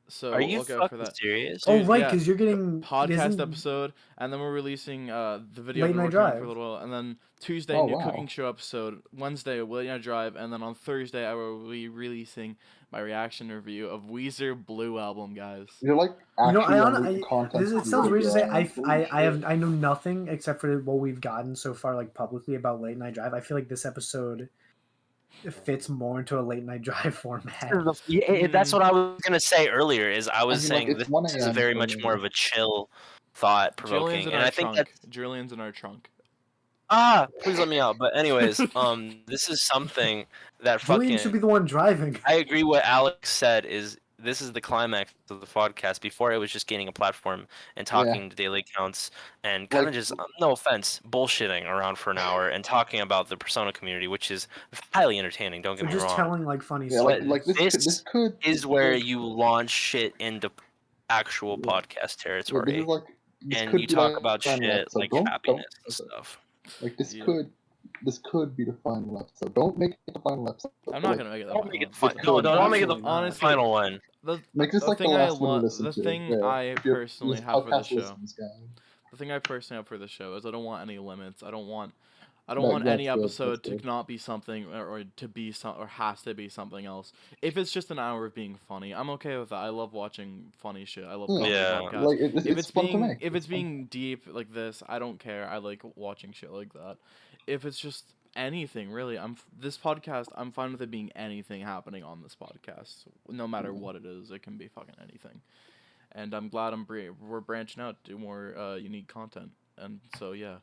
So are you look out for fucking that. serious? Oh Dude, right, yeah, because you're getting Podcast isn't- episode, and then we're releasing the video Late I've been Night working on for Drive. a little while, and then Tuesday Oh, new wow. cooking show episode, Wednesday Late Night Drive, and then on Thursday I will be releasing my reaction review of Weezer Blue album, guys. You're like You know, actually on the content. it sounds weird to say. creator. I know nothing except for what we've gotten so far, like publicly about Late Night Drive. I feel like this episode fits more into a Late Night Drive format. That's what I was gonna say earlier. Is I was I mean, like, saying it's 1 this is a.m. very for much me. more of a chill, thought provoking, Julian's in and our I think trunk. that Julian's in our trunk. please let me out. But anyways, this is something that Julian fucking. should be the one driving. I agree. What Alex said is this is the climax of the podcast. Before it was just gaining a platform and talking to daily accounts and kind of Like- just, no offense, bullshitting around for an hour and talking about the Persona community, which is highly entertaining. Don't So get me just wrong. telling like funny Yeah, stories. like this could Is where you launch shit into actual podcast territory. This is like this And could you be talk like about the final shit episode. like Don't- happiness and okay. stuff. Like this Yeah. could be the final episode. Don't make it the final episode. I'm but, not like, gonna make it. Don't make it the fun. final. Don't make it the Absolutely not. Honestly, final one. Make this the like the thing I last one to lo- listen the to. thing Yeah, I if you're- personally this have for the podcast show. listens, guys. The thing I personally have for the show is I don't want any limits. I don't want That- any that's good, episode that's good. to not be something or to be or has to be something else. If it's just an hour of being funny, I'm okay with that. I love watching funny shit. I love comedy Yeah. podcasts. Like if it's fun to make. if it's fun. being deep like this, I don't care. I like watching shit like that. If it's just anything really, this podcast, I'm fine with it being anything happening on this podcast. No matter what it is, it can be fucking anything. And I'm glad we're branching out to do more unique content. And so yeah,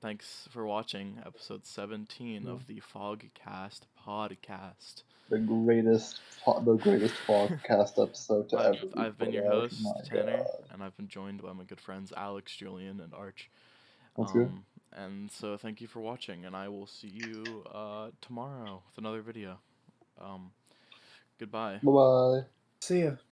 thanks for watching episode 17 of the Fogcast Podcast. the greatest podcast episode to ever. be I've been put your out. host, My Tanner, God. and I've been joined by my good friends Alex, Julian, and Arch. That's good. And so thank you for watching, and I will see you tomorrow with another video. Goodbye. Bye bye. See ya.